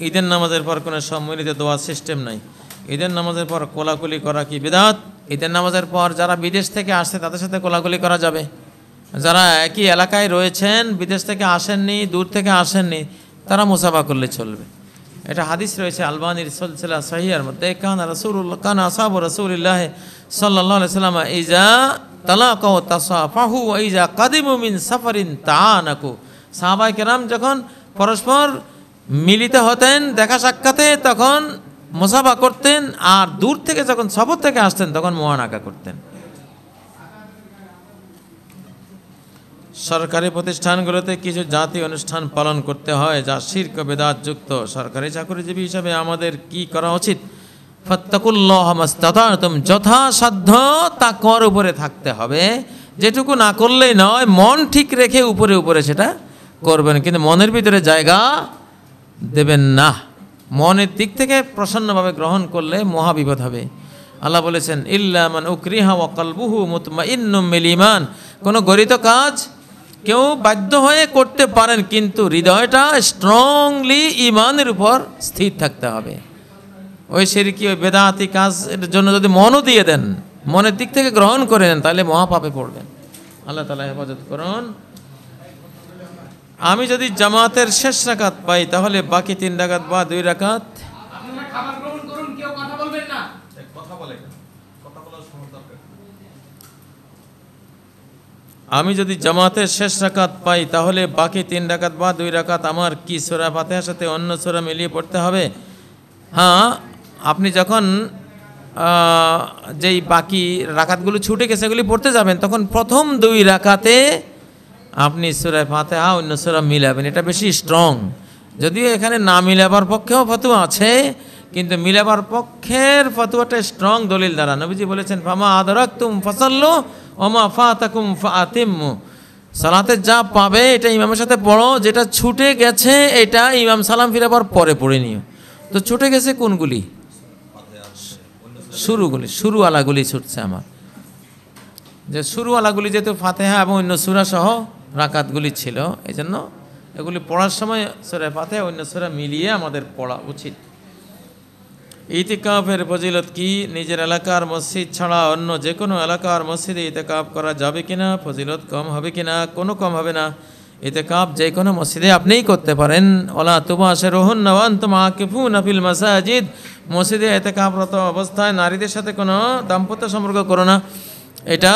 ঈদের নামাজের পর কোনো সম্মিলিত দোয়া সিস্টেম নাই। ঈদের নামাজের পর কোলাকুলি করা কি বিদআত? ঈদের নামাজের পর যারা বিদেশ থেকে আসছে তাদের সাথে কোলাকুলি করা যাবে। যারা একই এলাকায় রয়েছেন, বিদেশ থেকে আসেননি, দূর থেকে আসেননি, তারা মুসাফা করলে চলবে। এটা হাদিস রয়েছে আলবানীর সিলসিলা সহিহার মধ্যে, কানা আসহাবু রাসূলিল্লাহ সাল্লাল্লাহু আলাইহি ওয়াসাল্লাম ইজা তালাকাউ তাসাফাহু ওয়া ইজা কাদিমু মিন সাফারিন তাআনাকু। সাহাবায়ে কেরাম যখন পরস্পর মিলিত হতেন দেখা সাক্ষাতে তখন মুসাফা করতেন, আর দূর থেকে যখন সফর থেকে আসতেন তখন মুআনাকা করতেন। সরকারি প্রতিষ্ঠানগুলোতে কিছু জাতীয় অনুষ্ঠান পালন করতে হয় যা শিরক ও বিদআত যুক্ত। সরকারি চাকরিজীবী হিসাবে আমাদের কি করা উচিত? ফাত্তাকুল্লাহ মাস্তাতাতুম, যথাসাধ্য তাকওয়ার উপরে থাকতে হবে। যেটুকু না করলেই নয়, মন ঠিক রেখে উপরে উপরে সেটা করবেন, কিন্তু মনের ভিতরে জায়গা দেবেন না। মনের দিক থেকে প্রসন্নভাবে গ্রহণ করলে মহাবিপদ হবে। আল্লাহ বলেছেন, ইল্লা মান উকরিহা ওয়া কলবুহু মুতমাইন্নুম বিল ঈমান, কোনো গরিত কাজ কেউ বাধ্য হয়ে করতে পারেন, কিন্তু হৃদয়টা স্ট্রংলি ঈমানের উপর স্থির থাকতে হবে। ওই শিরকি ওই বেদাতি কাজের জন্য যদি মনও দিয়ে দেন, মনের দিক থেকে গ্রহণ করে নেন, তাহলে মহাপাপে পড়বেন। আল্লাহ তাআলা হেফাজত করুন। আমি যদি জামাতের শেষ রাকাত পাই তাহলে বাকি 3 রাকাত বা 2 রাকাত, আমি যদি জামাতের শেষ রাকাত পাই তাহলে বাকি 3 রাকাত বা 2 রাকাত আমার কি সূরা ফাতিহার সাথে অন্য সূরা মিলিয়ে পড়তে হবে? হ্যাঁ, আপনি যখন যেই বাকি রাকাতগুলো ছুটে গেছে সেগুলি পড়তে যাবেন, তখন প্রথম 2 রাকাতে আপনি সূরা ফাতিহা অন্য সূরা মিলাবেন, এটা বেশি স্ট্রং। যদিও এখানে না মিলাবার পক্ষেও ফতোয়া আছে, কিন্তু মিলাবার পক্ষের ফতোয়াটা স্ট্রং দলিল দ্বারা। নবীজি বলেছেন, ফামা আদরাকতুম ফাসাল্লু ওমা ফাতাকুম ফাতিম্মু, সালাতে যা পাবে এটা ইমামের সাথে পড়ো, যেটা ছুটে গেছে এটা ইমাম সালাম ফিরাবার পরে পড়ে নিও। তো ছুটে গেছে কোনগুলি? শুরুওয়ালাগুলি ছুটছে আমার, যে শুরুওয়ালাগুলি যেহেতু ফাতিহা এবং অন্য সূরা সহ রাকাতগুলি ছিল, এই জন্য এগুলি পড়ার সময় সূরা ফাতিহা অন্য সূরা মিলিয়ে আমাদের পড়া উচিত। ইতিকাফের ফজিলত কি? নিজের এলাকার মসজিদ ছাড়া অন্য যে কোনো এলাকার মসজিদে ইতিকাফ করা যাবে কিনা? ফজিলত কম হবে কিনা? কোনো কম হবে না। ইতিকাফ যে কোনো মসজিদে আপনিই করতে পারেন। ওয়ালা তুবাশিরুহুন্না ওয়া আনতুম আকিফুনা ফিল মাসাজিদ, মসজিদে ইতিকাফরত অবস্থায় নারীদের সাথে কোনো দাম্পত্য সম্পর্ক করো না, এটা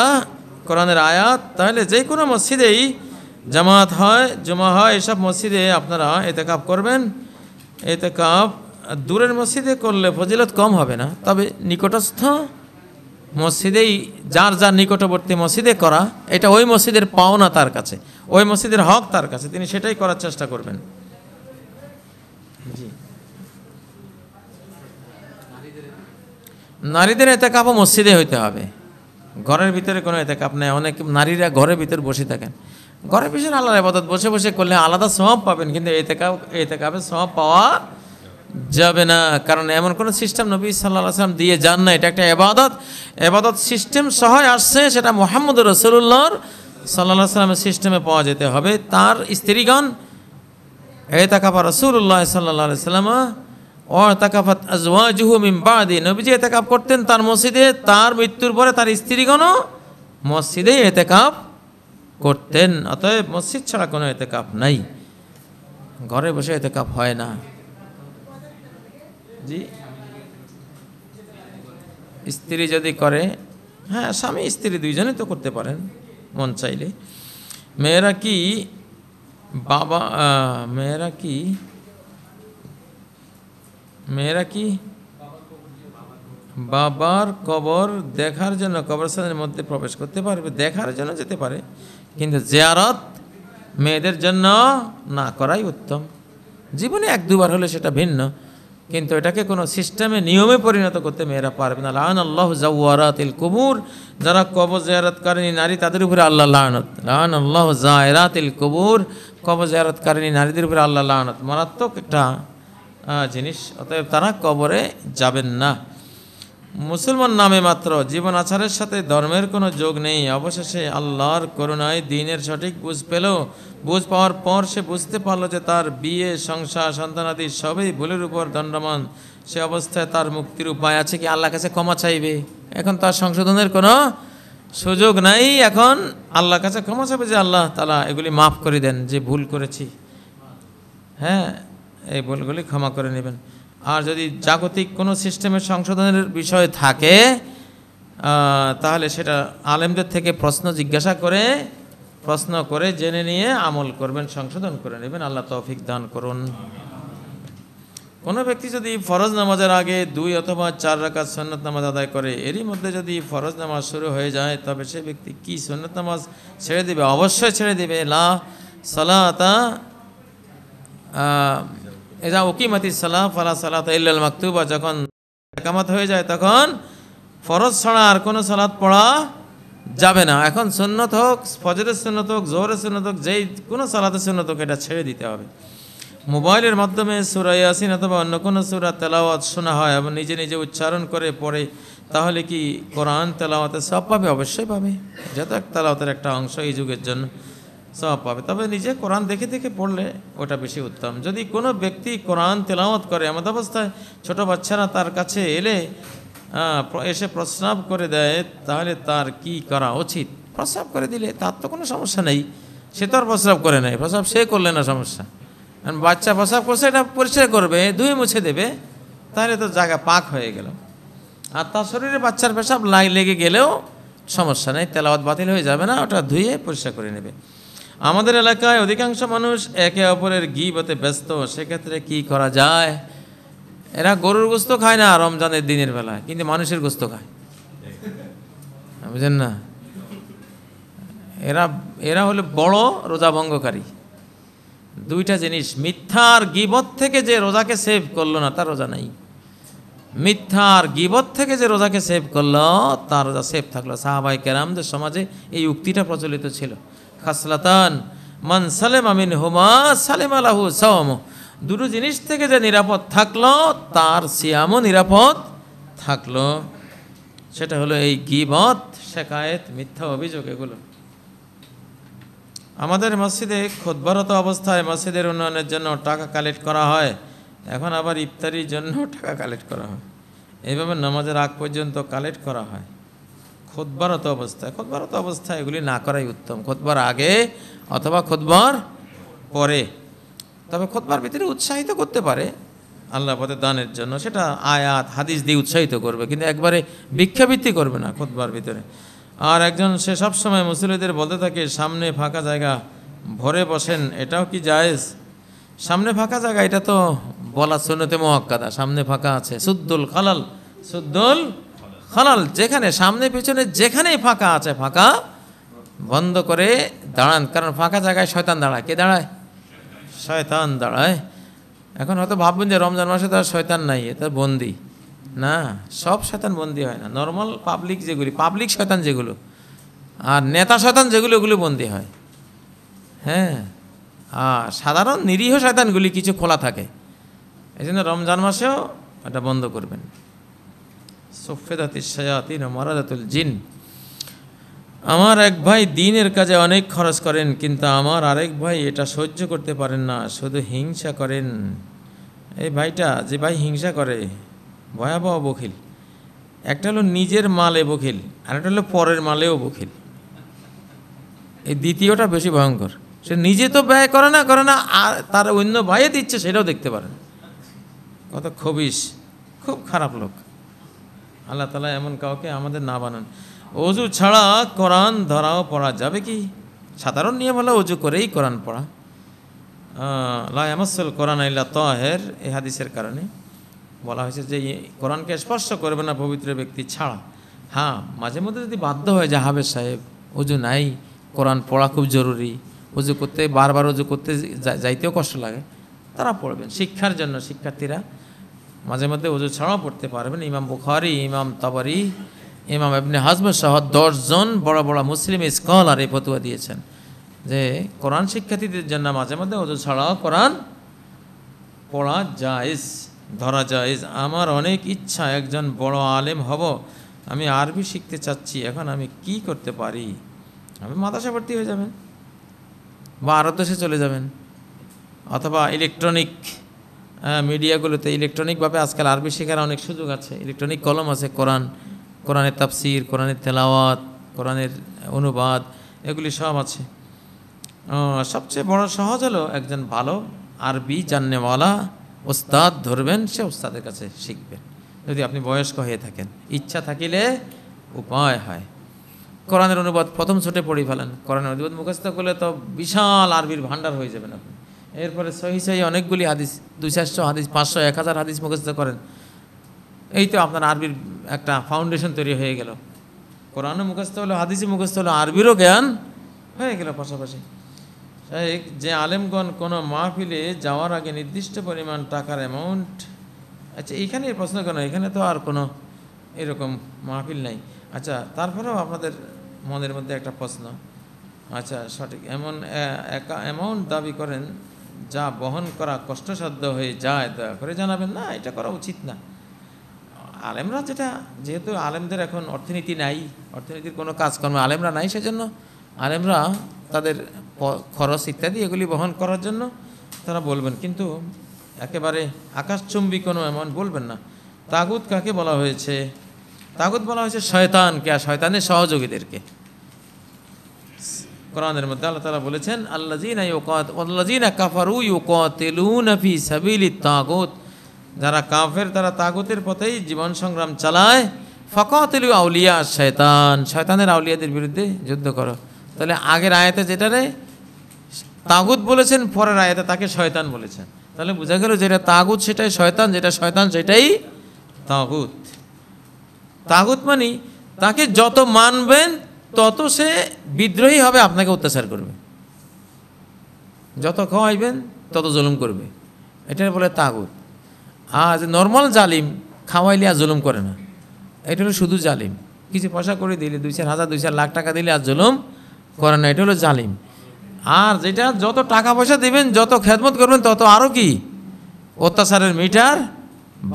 কোরআনের আয়াত। তাহলে যে কোনো মসজিদেই জামাত হয়, জুমা হয়, এসব মসজিদে আপনারা ইতিকাফ করবেন। ইতিকাফ দূরের মসজিদে করলে ফজিলত কম হবে না, তবে নিকটস্থ মসজিদেই যার যার নিকটবর্তী মসজিদে করা, এটা ওই মসজিদের পাওনা তার কাছে, ওই মসজিদের হক তার কাছে, তিনি সেটাই করার চেষ্টা করবেন। জি, নারীদের এতেকাফও মসজিদে হইতে হবে, ঘরের ভিতরে কোনো এতেকাফ নেই। অনেক নারীরা ঘরের ভিতরে বসে থাকেন, ঘরের পিছনে আল্লাহর ইবাদত বসে বসে করলে আলাদা সওয়াব পাবেন, কিন্তু এতেকাফের সওয়াব পাওয়া যাবে না, কারণ এমন কোনো সিস্টেম নবী সাল্লাল্লাহু আলাইহি ওয়াসাল্লাম দিয়ে যান না। এটা একটা এবাদত সিস্টেম সহ আসছে, সেটা মুহাম্মদ রাসূলুল্লাহর সাল্লাল্লাহু আলাইহি ওয়াসাল্লামের সিস্টেমে পাওয়া যেতে হবে। তার স্ত্রীগণ এতেকাফা রাসূলুল্লাহ সাল্লাল্লাহু আলাইহি ওয়াসাল্লাম ও এতেকাফাত আজওয়াজুহু মিন বাদি, নবীজি এতেকাফ করতেন তার মসজিদে, তার মৃত্যুর পরে তার স্ত্রীগণও মসজিদে এতেকাফ করতেন। অতএব মসজিদ ছাড়া কোনো এতেকাফ নাই, ঘরে বসে এতেকাফ হয় না। জি, স্ত্রী যদি করে, হ্যাঁ স্বামী স্ত্রী দুইজনেই তো করতে পারেন মন চাইলে। মেয়েরা কি বাবার কবর দেখার জন্য কবরস্থানের মধ্যে প্রবেশ করতে পারবে? দেখার জন্য যেতে পারে, কিন্তু জিয়ারত মেয়েদের জন্য না করাই উত্তম। জীবনে এক দুবার হলে সেটা ভিন্ন, কিন্তু এটাকে কোনো সিস্টেমে নিয়মে পরিণত করতে মেয়েরা পারবে না। লাআনাল্লাহু যাওয়ারাতিল কুবুর, যারা কবর জিয়ারতকারী নারী তাদের উপরে আল্লাহ লানত। লাআনাল্লাহু যায়রাতিল কুবুর, কবর জিয়ারতকারী নারীদের উপরে আল্লাহ লানত, মারাত্মক একটা জিনিস। অতএব তারা কবরে যাবেন না। মুসলমান নামে মাত্র, জীবন আচারের সাথে ধর্মের কোনো যোগ নেই। অবশেষে আল্লাহর করুণায় দ্বীনের সঠিক বুঝ পাওয়ার পর সে বুঝতে পারলো যে তার বিয়ে, সংসার, সন্তানাদি সবই ভুলের উপর দণ্ডমান। সে অবস্থায় তার মুক্তির উপায় আছে কি? আল্লাহর কাছে ক্ষমা চাইবে। এখন তার সংশোধনের কোনো সুযোগ নাই, এখন আল্লাহর কাছে ক্ষমা চাইবে যে আল্লাহ তাআলা এগুলি মাফ করে দেন, যে ভুল করেছি, হ্যাঁ এই ভুলগুলি ক্ষমা করে নেবেন। আর যদি জাগতিক কোনো সিস্টেমের সংশোধনের বিষয় থাকে তাহলে সেটা আলেমদের থেকে প্রশ্ন করে জেনে নিয়ে আমল করবেন, সংশোধন করে নেবেন। আল্লাহ তৌফিক দান করুন। কোনো ব্যক্তি যদি ফরজ নামাজের আগে 2 অথবা 4 রাকাত সুন্নত নামাজ আদায় করে, এরই মধ্যে যদি ফরজ নামাজ শুরু হয়ে যায়, তবে সে ব্যক্তি কি সুন্নত নামাজ ছেড়ে দিবে? অবশ্যই ছেড়ে দিবে। লা সালাতা এজা উকিমাতিস সালাহ ফালা সালাতা ইল্লাল মাকতুবা, যখন ইকামত হয়ে যায় তখন ফরজ ছাড়া আর কোনো সালাত পড়া যাবে না। এখন সুন্নত হোক, ফজরের সুন্নত হোক, জোহরের সুন্নত হোক, যেই কোনো সালাতের সুন্নত হোক, এটা ছেড়ে দিতে হবে। মোবাইলের মাধ্যমে সূরা ইয়াসিন অথবা অন্য কোনো সূরা তেলাওয়াত শোনা হয় এবং নিজে নিজে উচ্চারণ করে পড়ে, তাহলে কি কোরআন তেলাওয়াতের সওয়াব পাবে? অবশ্যই পাবে, যেহেতু তেলাওয়াতের একটা অংশ এই যুগের জন্য সওয়াব পাবে। তবে নিজে কোরআন দেখে দেখে পড়লে ওটা বেশি উত্তম। যদি কোনো ব্যক্তি কোরআন তেলাওয়াত করে এমন অবস্থায় ছোট বাচ্চারা তার কাছে এসে প্রস্রাব করে দেয়, তাহলে তার কি করা উচিত? প্রস্রাব করে দিলে তার তো কোনো সমস্যা নেই, সে তো আর প্রস্রাব করে নাই, প্রস্রাব সে করলে না সমস্যা। কারণ বাচ্চা প্রস্রাব করছে, এটা পরিষ্কার করবে, ধুয়ে মুছে দেবে, তাহলে তো জায়গা পাক হয়ে গেল। আর তার শরীরে বাচ্চার পেশাব লেগে গেলেও সমস্যা নেই, তেলাওয়াত বাতিল হয়ে যাবে না, ওটা ধুয়ে পরিষ্কার করে নেবে। আমাদের এলাকায় অধিকাংশ মানুষ একে অপরের গীবতে ব্যস্ত, সেক্ষেত্রে কি করা যায়? এরা গরুর গোস্ত খায় না রমজানের দিনের বেলায়, কিন্তু মানুষের গোস্ত খায়, বুঝেন না? এরা হলো বড় রোজা ভঙ্গকারী। দুইটা জিনিস, মিথ্যার গীবত থেকে যে রোজাকে সেভ করলো না, তার রোজা নাই। মিথ্যার গীবত থেকে যে রোজাকে সেভ করলো, তার রোজা সেভ থাকলো। সাহাবায়ে কেরামদের সমাজে এই উক্তিটা প্রচলিত ছিল, খাসলাতান মান সালেমা মিনহুমা সালেমা লাহু সাওমু। দুটো জিনিস থেকে যে নিরাপদ থাকলো, তার সিয়ামও নিরাপদ থাকলো। সেটা হলো এই গীবত, শিকায়েত, মিথ্যা অভিযোগ, এগুলো। আমাদের মসজিদে খুতবারত অবস্থায় মসজিদের উন্নয়নের জন্য টাকা কালেক্ট করা হয়, এখন আবার ইফতারির জন্য টাকা কালেক্ট করা হয়। এইভাবে নামাজের আগ পর্যন্ত কালেক্ট করা হয় খুতবারত অবস্থায় এগুলি না করাই উত্তম, খুতবার আগে অথবা খুতবার পরে। তবে খুতবার ভিতরে উৎসাহিত করতে পারে আল্লাহ পথে দানের জন্য, সেটা আয়াত হাদিস দিয়ে উৎসাহিত করবে, কিন্তু একবারে ভিক্ষাবৃত্তি করবে না খুতবার ভিতরে। আর একজন সে সবসময় মুসল্লিদের বলতে থাকে, সামনে ফাঁকা জায়গা ভরে বসেন, এটাও কি জায়েজ? সামনে ফাঁকা জায়গা, এটা তো বলা সুন্নতে মুআক্কাদা, সামনে ফাঁকা আছে। সুদ্দুল খালাল যেখানে সামনে পেছনে যেখানেই ফাঁকা আছে ফাঁকা বন্ধ করে দাঁড়ান, কারণ ফাঁকা জায়গায় শয়তান দাঁড়ায়। কে দাঁড়ায়? শয়তান দাঁড়ায়। এখন হয়তো ভাববেন যে রমজান মাসে তো আর শয়তান নাই, এটা বন্দি। না, সব শয়তান বন্দি হয় না। নর্মাল পাবলিক যেগুলি, পাবলিক শয়তান যেগুলো, আর নেতা শয়তান যেগুলো, ওগুলো বন্দি হয়। হ্যাঁ, আর সাধারণ নিরীহ শয়তানগুলি কিছু খোলা থাকে। এই জন্য রমজান মাসেও এটা বন্ধ করবেন। সুফেদাতিশ শায়াতিন ওয়া মারাদাতুল জিন। আমার এক ভাই দ্বীনের কাজে অনেক খরচ করেন, কিন্তু আমার আরেক ভাই এটা সহ্য করতে পারেন না, শুধু হিংসা করেন। এই ভাইটা, যে ভাই হিংসা করে, ভয়াবহ বখিল। একটা হলো নিজের মালে বখিল, আর একটা হলো পরের মালেও বখিল। এই দ্বিতীয়টা বেশি ভয়ঙ্কর। সে নিজে তো ব্যয় করে না, আর তার অন্য ভাইয়ে দিচ্ছে, সেটাও দেখতে পারেন। কত খবিশ, খুব খারাপ লোক। আল্লাহ তাআলা এমন কাউকে আমাদের না বানান। অজু ছাড়া কোরআন ধরাও পড়া যাবে কি? সাধারণ নিয়ম হলো অজু করেই কোরআন পড়া। লা ইয়ামাসসুল কোরআন ইল্লা তাহের, এই হাদিসের কারণে বলা হয়েছে যে কোরআনকে স্পর্শ করবে না পবিত্র ব্যক্তি ছাড়া। হ্যাঁ, মাঝে মধ্যে যদি বাধ্য হয়ে যায়, হাফেজ সাহেব অজু নাই, কোরআন পড়া খুব জরুরি, অজু করতে বারবার অজু করতে যাইতেও কষ্ট লাগে, তারা পড়বেন। শিক্ষার জন্য শিক্ষার্থীরা মাঝে মধ্যে অজু ছাড়াও পড়তে পারবেন। ইমাম বুখারী, ইমাম তাবারি, ইমাম ইবনে হাজম সহ 10 জন বড় বড় মুসলিম স্কলার এই ফতোয়া দিয়েছেন যে কোরআন শিক্ষার্থীদের জন্য মাঝে মধ্যে অজু ছাড়াও কোরআন পড়া জায়েজ, ধরা জায়েজ। আমার অনেক ইচ্ছা একজন বড় আলেম হব, আমি আরবি শিখতে চাচ্ছি, এখন আমি কি করতে পারি? আপনি মাদ্রাসা ভর্তি হয়ে যাবেন, বা আরব দেশে চলে যাবেন, অথবা ইলেকট্রনিক মিডিয়াগুলোতে ইলেকট্রনিকভাবে আজকাল আরবি শেখার অনেক সুযোগ আছে। ইলেকট্রনিক কলম আছে, কোরআনের তাফসির, কোরআনের তেলাওয়াত, কোরআনের অনুবাদ, এগুলি সব আছে। সবচেয়ে বড় সহজ হলো একজন ভালো আরবি জাননেওয়ালা ওস্তাদ ধরবেন, সে ওস্তাদের কাছে শিখবেন। যদি আপনি বয়স্ক হয়ে থাকেন, ইচ্ছা থাকিলে উপায় হয়। কোরআনের অনুবাদ প্রথম ছোটে পড়ে ফেলেন। কোরআনের অনুবাদ মুখস্থ করলে তো বিশাল আরবির ভান্ডার হয়ে যাবেন আপনি। এরপরে সহি অনেকগুলি হাদিস, 200-400 হাদিস, 500-1000 হাদিস মুখস্থ করেন। এই তো আপনার আরবির একটা ফাউন্ডেশন তৈরি হয়ে গেল। কোরআনও মুখস্থ হলো, হাদিসই মুখস্থ হলো, আরবিরও জ্ঞান হয়ে গেল পাশাপাশি। যে আলেমগণ কোনো মাহফিলে যাওয়ার আগে নির্দিষ্ট পরিমাণ টাকার অ্যামাউন্ট, আচ্ছা এইখানে প্রশ্ন কেন? এখানে তো আর কোনো এরকম মাহফিল নাই। আচ্ছা, তারপরেও আপনাদের মনের মধ্যে একটা প্রশ্ন, আচ্ছা সঠিক এমন অ্যামাউন্ট দাবি করেন যা বহন করা কষ্টসাধ্য হয়ে যায়, দয়া করে জানাবেন। না, এটা করা উচিত না। আলেমরা যেহেতু আলেমদের এখন অর্থনীতি নাই, অর্থনীতির কোনো কাজকর্মে আলেমরা নাই, সেজন্য আলেমরা তাদের খরচ ইত্যাদি এগুলি বহন করার জন্য তারা বলবেন, কিন্তু একেবারে আকাশচুম্বী কোনো অ্যামাউন্ট বলবেন না। তাগুত কাকে বলা হয়েছে? তাগুত বলা হয়েছে শয়তানকে আর শয়তানের সহযোগীদেরকে। কোরআনের মধ্যে আল্লাহ তাআলা বলেছেন, আল্লাযীনা কাফারু ইউকাতিলুনা ফি সাবিলিত তাগুত, যারা কাফের তারা তাগুতের পথেই জীবন সংগ্রাম চালায়। ফাকাতিলু আউলিয়া শয়তান, শয়তানের আউলিয়াদের বিরুদ্ধে যুদ্ধ করো। তাহলে আগের আয়াতে যেটারে তাগুত বলেছেন, পরের আয়াতে তাকে শয়তান বলেছেন। তাহলে বোঝা গেল যেটা তাগুত সেটাই শয়তান, যেটা শয়তান সেটাই তাগুত। তাগুত মানে তাকে যত মানবেন তত সে বিদ্রোহী হবে, আপনাকে অত্যাচার করবে। যত খাওয়াইবেন তত জুলুম করবে, এটা বলে তাগুত। আর নর্মাল জালিম খাওয়াইলে আর জুলুম করে না, এটা হলো শুধু জালিম। কিছু পয়সা করে দিলে, 2-4 হাজার 2-4 লাখ টাকা দিলে আর জুলুম করে না, এটা হলো জালিম। আর যেটা যত টাকা পয়সা দেবেন, যত খেদমত করবেন, তত আরও কি অত্যাচারের মিটার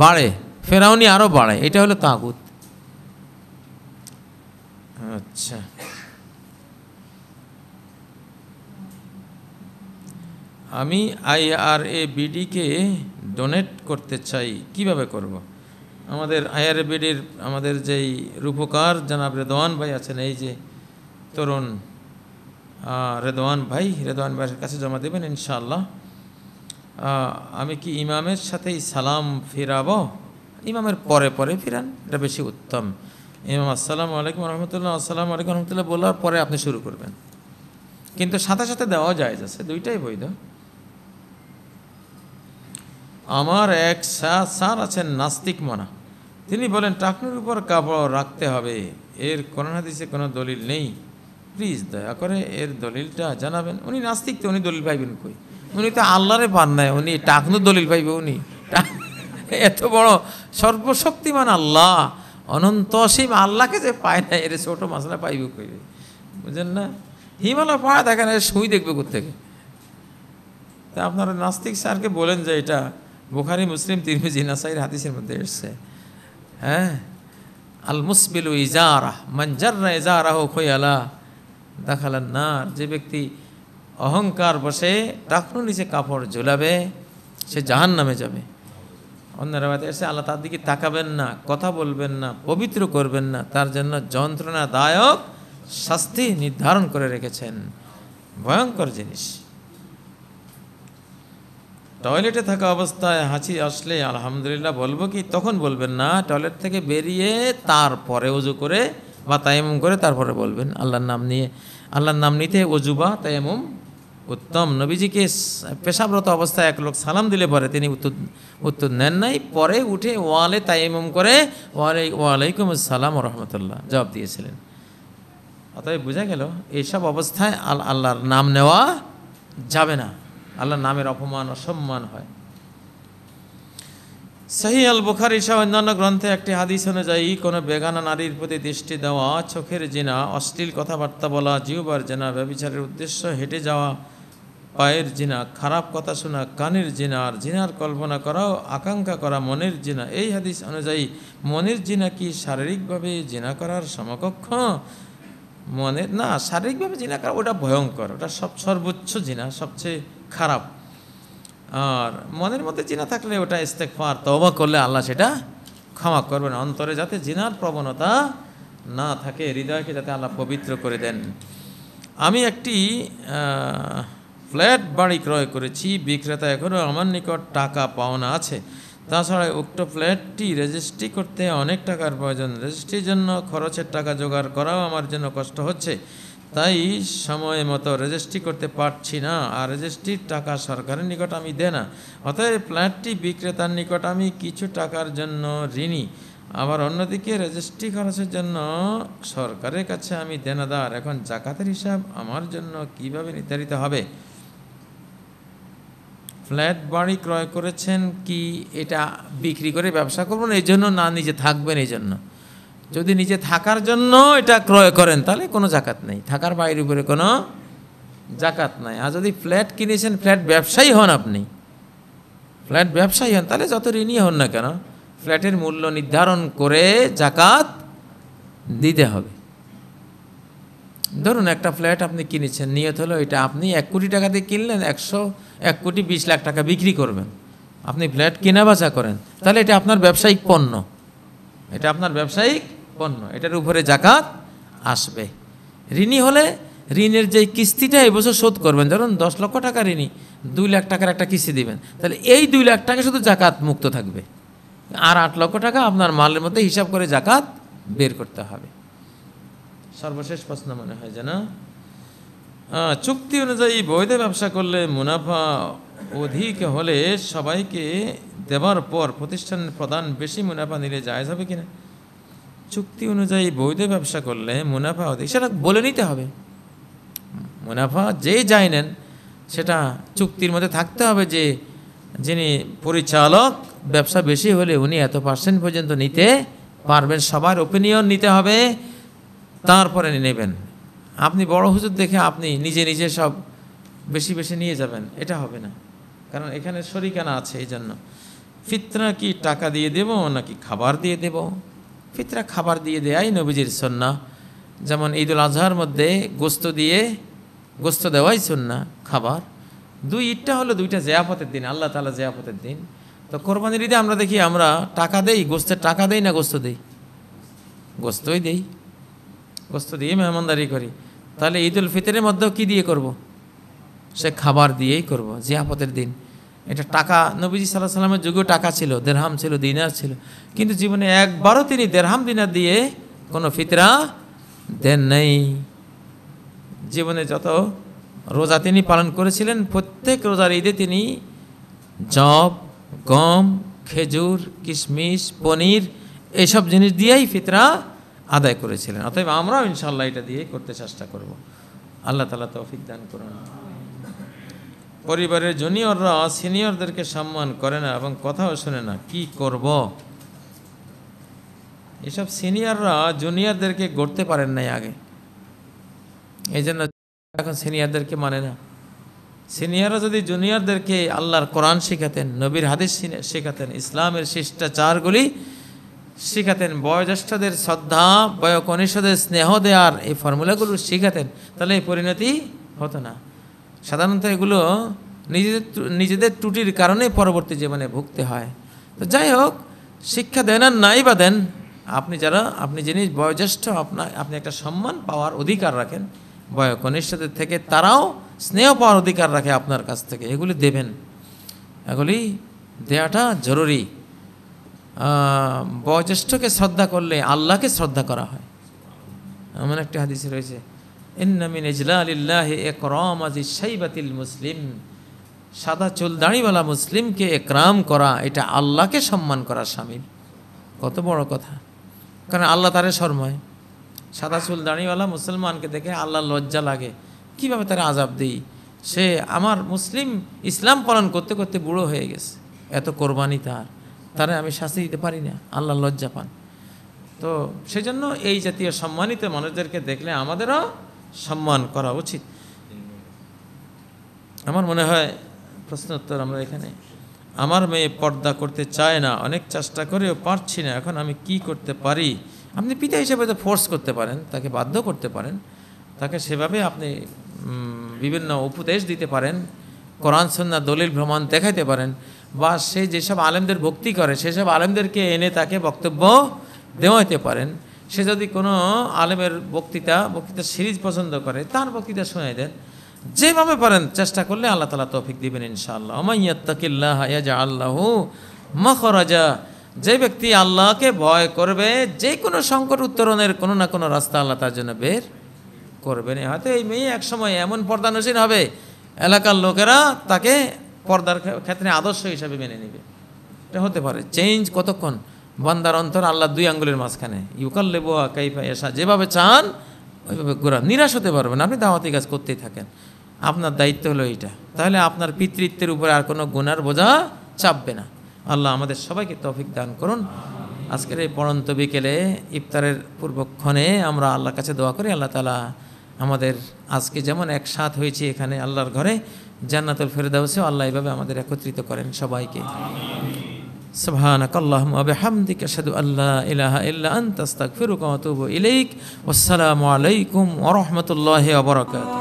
বাড়ে, ফেরাউনি আরও বাড়ে, এটা হলো তাগুত। আচ্ছা, আমি IRABD-কে ডোনেট করতে চাই, কিভাবে করব? আমাদের IRABD-র আমাদের যেই রূপকার জনাব রেদওয়ান ভাই আছেন, এই যে তরুণ রেদওয়ান ভাইয়ের কাছে জমা দেবেন ইনশাআল্লাহ। আমি কি ইমামের সাথেই সালাম ফিরাবো? ইমামের পরে পরে ফিরান, এটা বেশি উত্তম। ইমাম আসসালামু আলাইকুম রহমতুল্লাহ, আসসালামু আলাইকুম রহমতুল্লাহ বলার পরে আপনি শুরু করবেন, কিন্তু সাথে সাথে দেওয়া জায়েজ আছে, দুইটাই বৈধ। আমার এক স্যার আছেন নাস্তিক মনা, তিনি বলেন টাকনুর উপর কাপড় রাখতে হবে, এর কোরআন হাদিসে কোনো দলিল নেই, প্লিজ দয়া করে এর দলিলটা জানাবেন। উনি নাস্তিক, তো উনি দলিল পাইবেন কই? উনি তো আল্লাহরে পান নাই, উনি টাকনুর দলিল পাইবে? উনি এত বড় সর্বশক্তিমান আল্লাহ, অনন্ত অসীম আল্লাহকে যে পায় না, এর ছোট মাসলা পাইবে কইবে? বুঝেন না? হিমালয় পাড়া দেখেন, সুই দেখবে কোথেকে? তা আপনারা নাস্তিক স্যারকে বলেন যে এটা বুখারী, মুসলিম, তিরমিজি, নাসাইর হাদিসের মধ্যে এসছে। হ্যাঁ, আল মুসবিলু ইজারা মান জাররা ইজারাহু খুয়ালা দাখালান নার। যে ব্যক্তি অহংকার বসে টাকনুর নিচে কাপড় ঝুলাবে, সে জাহান্নামে যাবে। অন্য রাওয়াতে এসে আল্লাহ তার দিকে তাকাবেন না, কথা বলবেন না, পবিত্র করবেন না, তার জন্য যন্ত্রণাদায়ক শাস্তি নির্ধারণ করে রেখেছেন। ভয়ঙ্কর জিনিস। টয়লেটে থাকা অবস্থায় হাঁচি আসলে আলহামদুলিল্লাহ বলবো কি? তখন বলবেন না, টয়লেট থেকে বেরিয়ে তারপরে ওযু করে বা তায়াম্মুম করে তারপরে বলবেন আল্লাহর নাম নিয়ে। আল্লাহর নাম নিতে ওযু বা তায়াম্মুম উত্তম। নবীজিকে পেশাবরত অবস্থায় এক লোক সালাম দিলে পরে তিনি উত্তর নেন নাই, পরে উঠে ওয়ালে তায়াম্মুম করে ওয়ালাইকুম আসসালাম ওয়া রাহমাতুল্লাহ জবাব দিয়েছিলেন। অতএব বোঝা গেল এইসব অবস্থায় আল্লাহর নাম নেওয়া যাবে না, আল্লাহর নামের অপমান অসম্মান হয়। সহিহ আল বুখারী সহ অন্যান্য গ্রন্থে একটি হাদিস অনুযায়ী কোনো বেগানা নারীর প্রতি দৃষ্টি দেওয়া, চোখের জিনা, অশ্লীল কথাবার্তা বলা, জিহ্বার জিনা, ব্যভিচারের উদ্দেশ্য হেঁটে যাওয়া, পায়ের জিনা, খারাপ কথা শোনা, কানের জিনা, আর জিনার কল্পনা করাও আকাঙ্ক্ষা করা মনের জিনা। এই হাদিস অনুযায়ী মনের জিনা কি শারীরিকভাবে জিনা করার সমকক্ষ? মনের না, শারীরিকভাবে জিনা করা ওটা ভয়ঙ্কর, ওটা সর্বোচ্চ জিনা, সবচেয়ে খারাপ। আর মনের মধ্যে জিনা থাকলে ওটা ইস্তেগফার, তওবা করলে আল্লাহ সেটা ক্ষমা করবেন। অন্তরে যাতে জিনার প্রবণতা না থাকে, হৃদয়কে যাতে আল্লাহ পবিত্র করে দেন। আমি একটি ফ্ল্যাট বাড়ি ক্রয় করেছি, বিক্রেতা এখনও আমার নিকট টাকা পাওনা আছে। তাছাড়া উক্ত ফ্ল্যাটটি রেজিস্ট্রি করতে অনেক টাকার প্রয়োজন। রেজিস্ট্রির জন্য খরচের টাকা জোগাড় করাও আমার জন্য কষ্ট হচ্ছে, তাই সময় মতো রেজিস্ট্রি করতে পারছি না। আর রেজিস্ট্রির টাকা সরকারের নিকট আমি দেয় না, অতএব ফ্ল্যাটটি বিক্রেতার নিকট আমি কিছু টাকার জন্য ঋণী। আবার অন্যদিকে রেজিস্ট্রি খরচের জন্য সরকারের কাছে আমি দেনাদার। এখন জাকাতের হিসাব আমার জন্য কিভাবে নির্ধারিত হবে? ফ্ল্যাট বাড়ি ক্রয় করেছেন কি এটা বিক্রি করে ব্যবসা করবেন এই জন্য, না নিজে থাকবেন এই জন্য? যদি নিজে থাকার জন্য এটা ক্রয় করেন তাহলে কোনো জাকাত নেই, থাকার বাইরের উপরে কোনো জাকাত নাই। আর যদি ফ্ল্যাট কিনেছেন, ফ্ল্যাট ব্যবসায়ী হন, আপনি ফ্ল্যাট ব্যবসায়ী হন, তাহলে যত ঋণী হন না কেন, ফ্ল্যাটের মূল্য নির্ধারণ করে জাকাত দিতে হবে। ধরুন একটা ফ্ল্যাট আপনি কিনেছেন, নিয়ত হলো এটা আপনি 1 কোটি টাকা দিয়ে কিনলেন, 1 কোটি 20 লাখ টাকা বিক্রি করবেন। আপনি ফ্ল্যাট কেনা বেচা করেন, তাহলে এটা আপনার ব্যবসায়িক পণ্য, এটা আপনার ব্যবসায়িক পণ্য, এটার উপরে জাকাত আসবে। ঋণী হলে ঋণের যে কিস্তিটা এবছর শোধ করবেন, ধরুন 10 লক্ষ টাকা ঋণী, 2 লাখ টাকার একটা কিস্তি দিবেন, তাহলে এই 2 লাখ টাকা শুধু জাকাত মুক্ত থাকবে, আর 8 লক্ষ টাকা আপনার মালের মধ্যে হিসাব করে জাকাত বের করতে হবে। সর্বশেষ প্রশ্ন মনে হয় যে না, চুক্তি অনুযায়ী বৈধ ব্যবসা করলে মুনাফা অধিক হলে সবাইকে দেওয়ার পর প্রতিষ্ঠানের প্রধান বেশি মুনাফা নিলে জায়েজ হবে কিনা? চুক্তি অনুযায়ী বৈধ ব্যবসা করলে মুনাফা অধিক, সেটা বলে নিতে হবে। মুনাফা যেই যাই নেন সেটা চুক্তির মধ্যে থাকতে হবে যে যিনি পরিচালক ব্যবসা বেশি হলে উনি এত % পর্যন্ত নিতে পারবেন। সবার ওপিনিয়ন নিতে হবে, তারপরে নেবেন। আপনি বড় হুজুর দেখে আপনি নিজে নিজে সব বেশি বেশি নিয়ে যাবেন, এটা হবে না, কারণ এখানে শরিকানা আছে। এই জন্য ফিতরা কি টাকা দিয়ে দেব নাকি খাবার দিয়ে দেব? ফিতরা খাবার দিয়ে দেয়াই নবীজির সুন্নাহ। যেমন ঈদুল আজহার মধ্যে গোস্ত দেওয়াই সুন্নাহ, খাবার। ঈদটা হলো 2টা জিয়াফতের দিন, আল্লাহ তাআলা জিয়াফতের দিন। তো কোরবানির ঈদে আমরা দেখি আমরা টাকা দেই, গোস্তের টাকা দেই না গোস্ত দেই? গোস্তই দেই, গোস্ত দিয়ে মেহমানদারি করি। তাহলে ঈদুল ফিতরের মধ্যেও কি দিয়ে করব? সে খাবার দিয়েই করব, জিয়াফতের দিন। এটা টাকা, নবীজি সাল্লাল্লাহু আলাইহি ওয়াসাল্লামের যুগেও টাকা ছিল, দিরহাম ছিল, দিনার ছিল, কিন্তু জীবনে একবারও তিনি দিরহাম দিনার দিয়ে কোনো ফিতরা দেন নাই। জীবনে যত রোজা তিনি পালন করেছিলেন, প্রত্যেক রোজার ঈদে তিনি জব, গম, খেজুর, কিশমিশ, পনির এইসব জিনিস দিয়েই ফিতরা আদায় করেছিলেন। অতএব আমরাও ইনশাআল্লাহ এটা দিয়েই করতে চেষ্টা করব। আল্লাহ তাআলা তৌফিক দান করুন। পরিবারের জুনিয়ররা সিনিয়রদেরকে সম্মান করে না এবং কথাও শোনে না, কি করব? এসব সিনিয়ররা জুনিয়রদেরকে গড়তে পারেন নাই আগে, এই জন্য এখন সিনিয়রদেরকে মানে না। সিনিয়ররা যদি জুনিয়রদেরকে আল্লাহর কোরআন শেখাতেন, নবীর হাদিস শেখাতেন, ইসলামের শিষ্টাচারগুলি শেখাতেন, বয়োজ্যেষ্ঠদের শ্রদ্ধা, বয়কনিষ্ঠদের স্নেহ দেওয়ার এই ফর্মুলাগুলো শেখাতেন, তাহলে এই পরিণতি হতো না। সাধারণত এগুলো নিজেদের ত্রুটির কারণে পরবর্তী জীবনে ভুগতে হয়। তো যাই হোক, শিক্ষা দেন আর নাই বা দেন, আপনি যিনি বয়োজ্যেষ্ঠ, আপনি একটা সম্মান পাওয়ার অধিকার রাখেন বয়কনিষ্ঠদের থেকে, তারাও স্নেহ পাওয়ার অধিকার রাখে আপনার কাছ থেকে, এগুলি দেবেন, এগুলি দেওয়াটা জরুরি। বয়োজ্যেষ্ঠকে শ্রদ্ধা করলে আল্লাহকে শ্রদ্ধা করা হয়। এমন একটা হাদিসে রয়েছে, ইন্না মিন ইজলালিল্লাহি ইকরাম আজিজ শাইবাতিল মুসলিম, সাদা চুল দাড়িওয়ালা মুসলিমকে একরাম করা, এটা আল্লাহকে সম্মান করার শামিল। কত বড় কথা! কারণ আল্লাহ তারে শর্মায়। সাদা চুল দাড়িওয়ালা মুসলমানকে দেখে আল্লাহ লজ্জা লাগে, কিভাবে তারা আযাব দিই, সে আমার মুসলিম ইসলাম পালন করতে করতে বুড়ো হয়ে গেছে, এত কোরবানি তারে আমি শাস্তি দিতে পারি না, আল্লাহ লজ্জা পান। তো সেজন্য এই জাতীয় সম্মানিত মানুষদেরকে দেখলে আমাদেরও সম্মান করা উচিত। আমার মনে হয় প্রশ্নোত্তর আমরা এখানে। আমার মেয়ে পর্দা করতে চায় না, অনেক চেষ্টা করেও পারছি না, এখন আমি কি করতে পারি? আপনি পিতা হিসেবে তো ফোর্স করতে পারেন, তাকে বাধ্য করতে পারেন, তাকে সেভাবে আপনি বিভিন্ন উপদেশ দিতে পারেন, কোরআন সুন্নাহ দলিল প্রমাণ দেখাইতে পারেন, বা সে যেসব আলেমদের ভক্তি করে সেসব আলেমদেরকে এনে তাকে বক্তব্য দেওয়াইতে পারেন। সে যদি কোনো আলেমের বক্তৃতা সিরিজ পছন্দ করে, তার বক্তৃতা শোনাই দেন। যেভাবে পারেন চেষ্টা করলে আল্লাহ তাআলা তৌফিক দিবেন ইনশাআল্লাহ। ওমান ইয়াত্তাকিল্লাহ ইয়াজআল লাহু মাখরাজা, যে ব্যক্তি আল্লাহকে ভয় করবে, যে কোনো সংকট উত্তরণের কোনো না কোনো রাস্তা আল্লাহ তার জন্য বের করবেন। হয়তো এই মেয়ে একসময় এমন পর্দানসীন হবে, এলাকার লোকেরা তাকে পর্দার ক্ষেত্রে আদর্শ হিসাবে মেনে নেবে। এটা হতে পারে। চেঞ্জ কতক্ষণ? বান্দার অন্তর আল্লাহ দুই আঙ্গুলের মাঝখানে, ইউকাল্লিবু কাইফা ইয়াশা, যেভাবে চান ওইভাবে ঘোরা। নিরাশ হতে পারবেন, আপনি দাওয়াতি কাজ করতেই থাকেন, আপনার দায়িত্ব হলো এইটা। তাহলে আপনার পিতৃত্বের উপরে আর কোনো গুনার বোঝা চাপবে না। আল্লাহ আমাদের সবাইকে তৌফিক দান করুন। আজকের এই পড়ন্ত বিকেলে ইফতারের পূর্বক্ষণে আমরা আল্লাহর কাছে দোয়া করি, আল্লাহ তাআলা আমাদের আজকে যেমন একসাথ হয়েছি এখানে আল্লাহর ঘরে, জান্নাতুল ফেরদাউসে আল্লাহ এইভাবে আমাদের একত্রিত করেন সবাইকে। সুবহানাকাল্লাহুম্মা ওয়া বিহামদিকা আশহাদু আল্লা ইলাহা ইল্লা আনতা আস্তাগফিরুকা ওয়া আতুবু ইলাইক। ওয়াসসালামু আলাইকুম ওয়া রাহমাতুল্লাহি ওয়া বারাকাতুহু।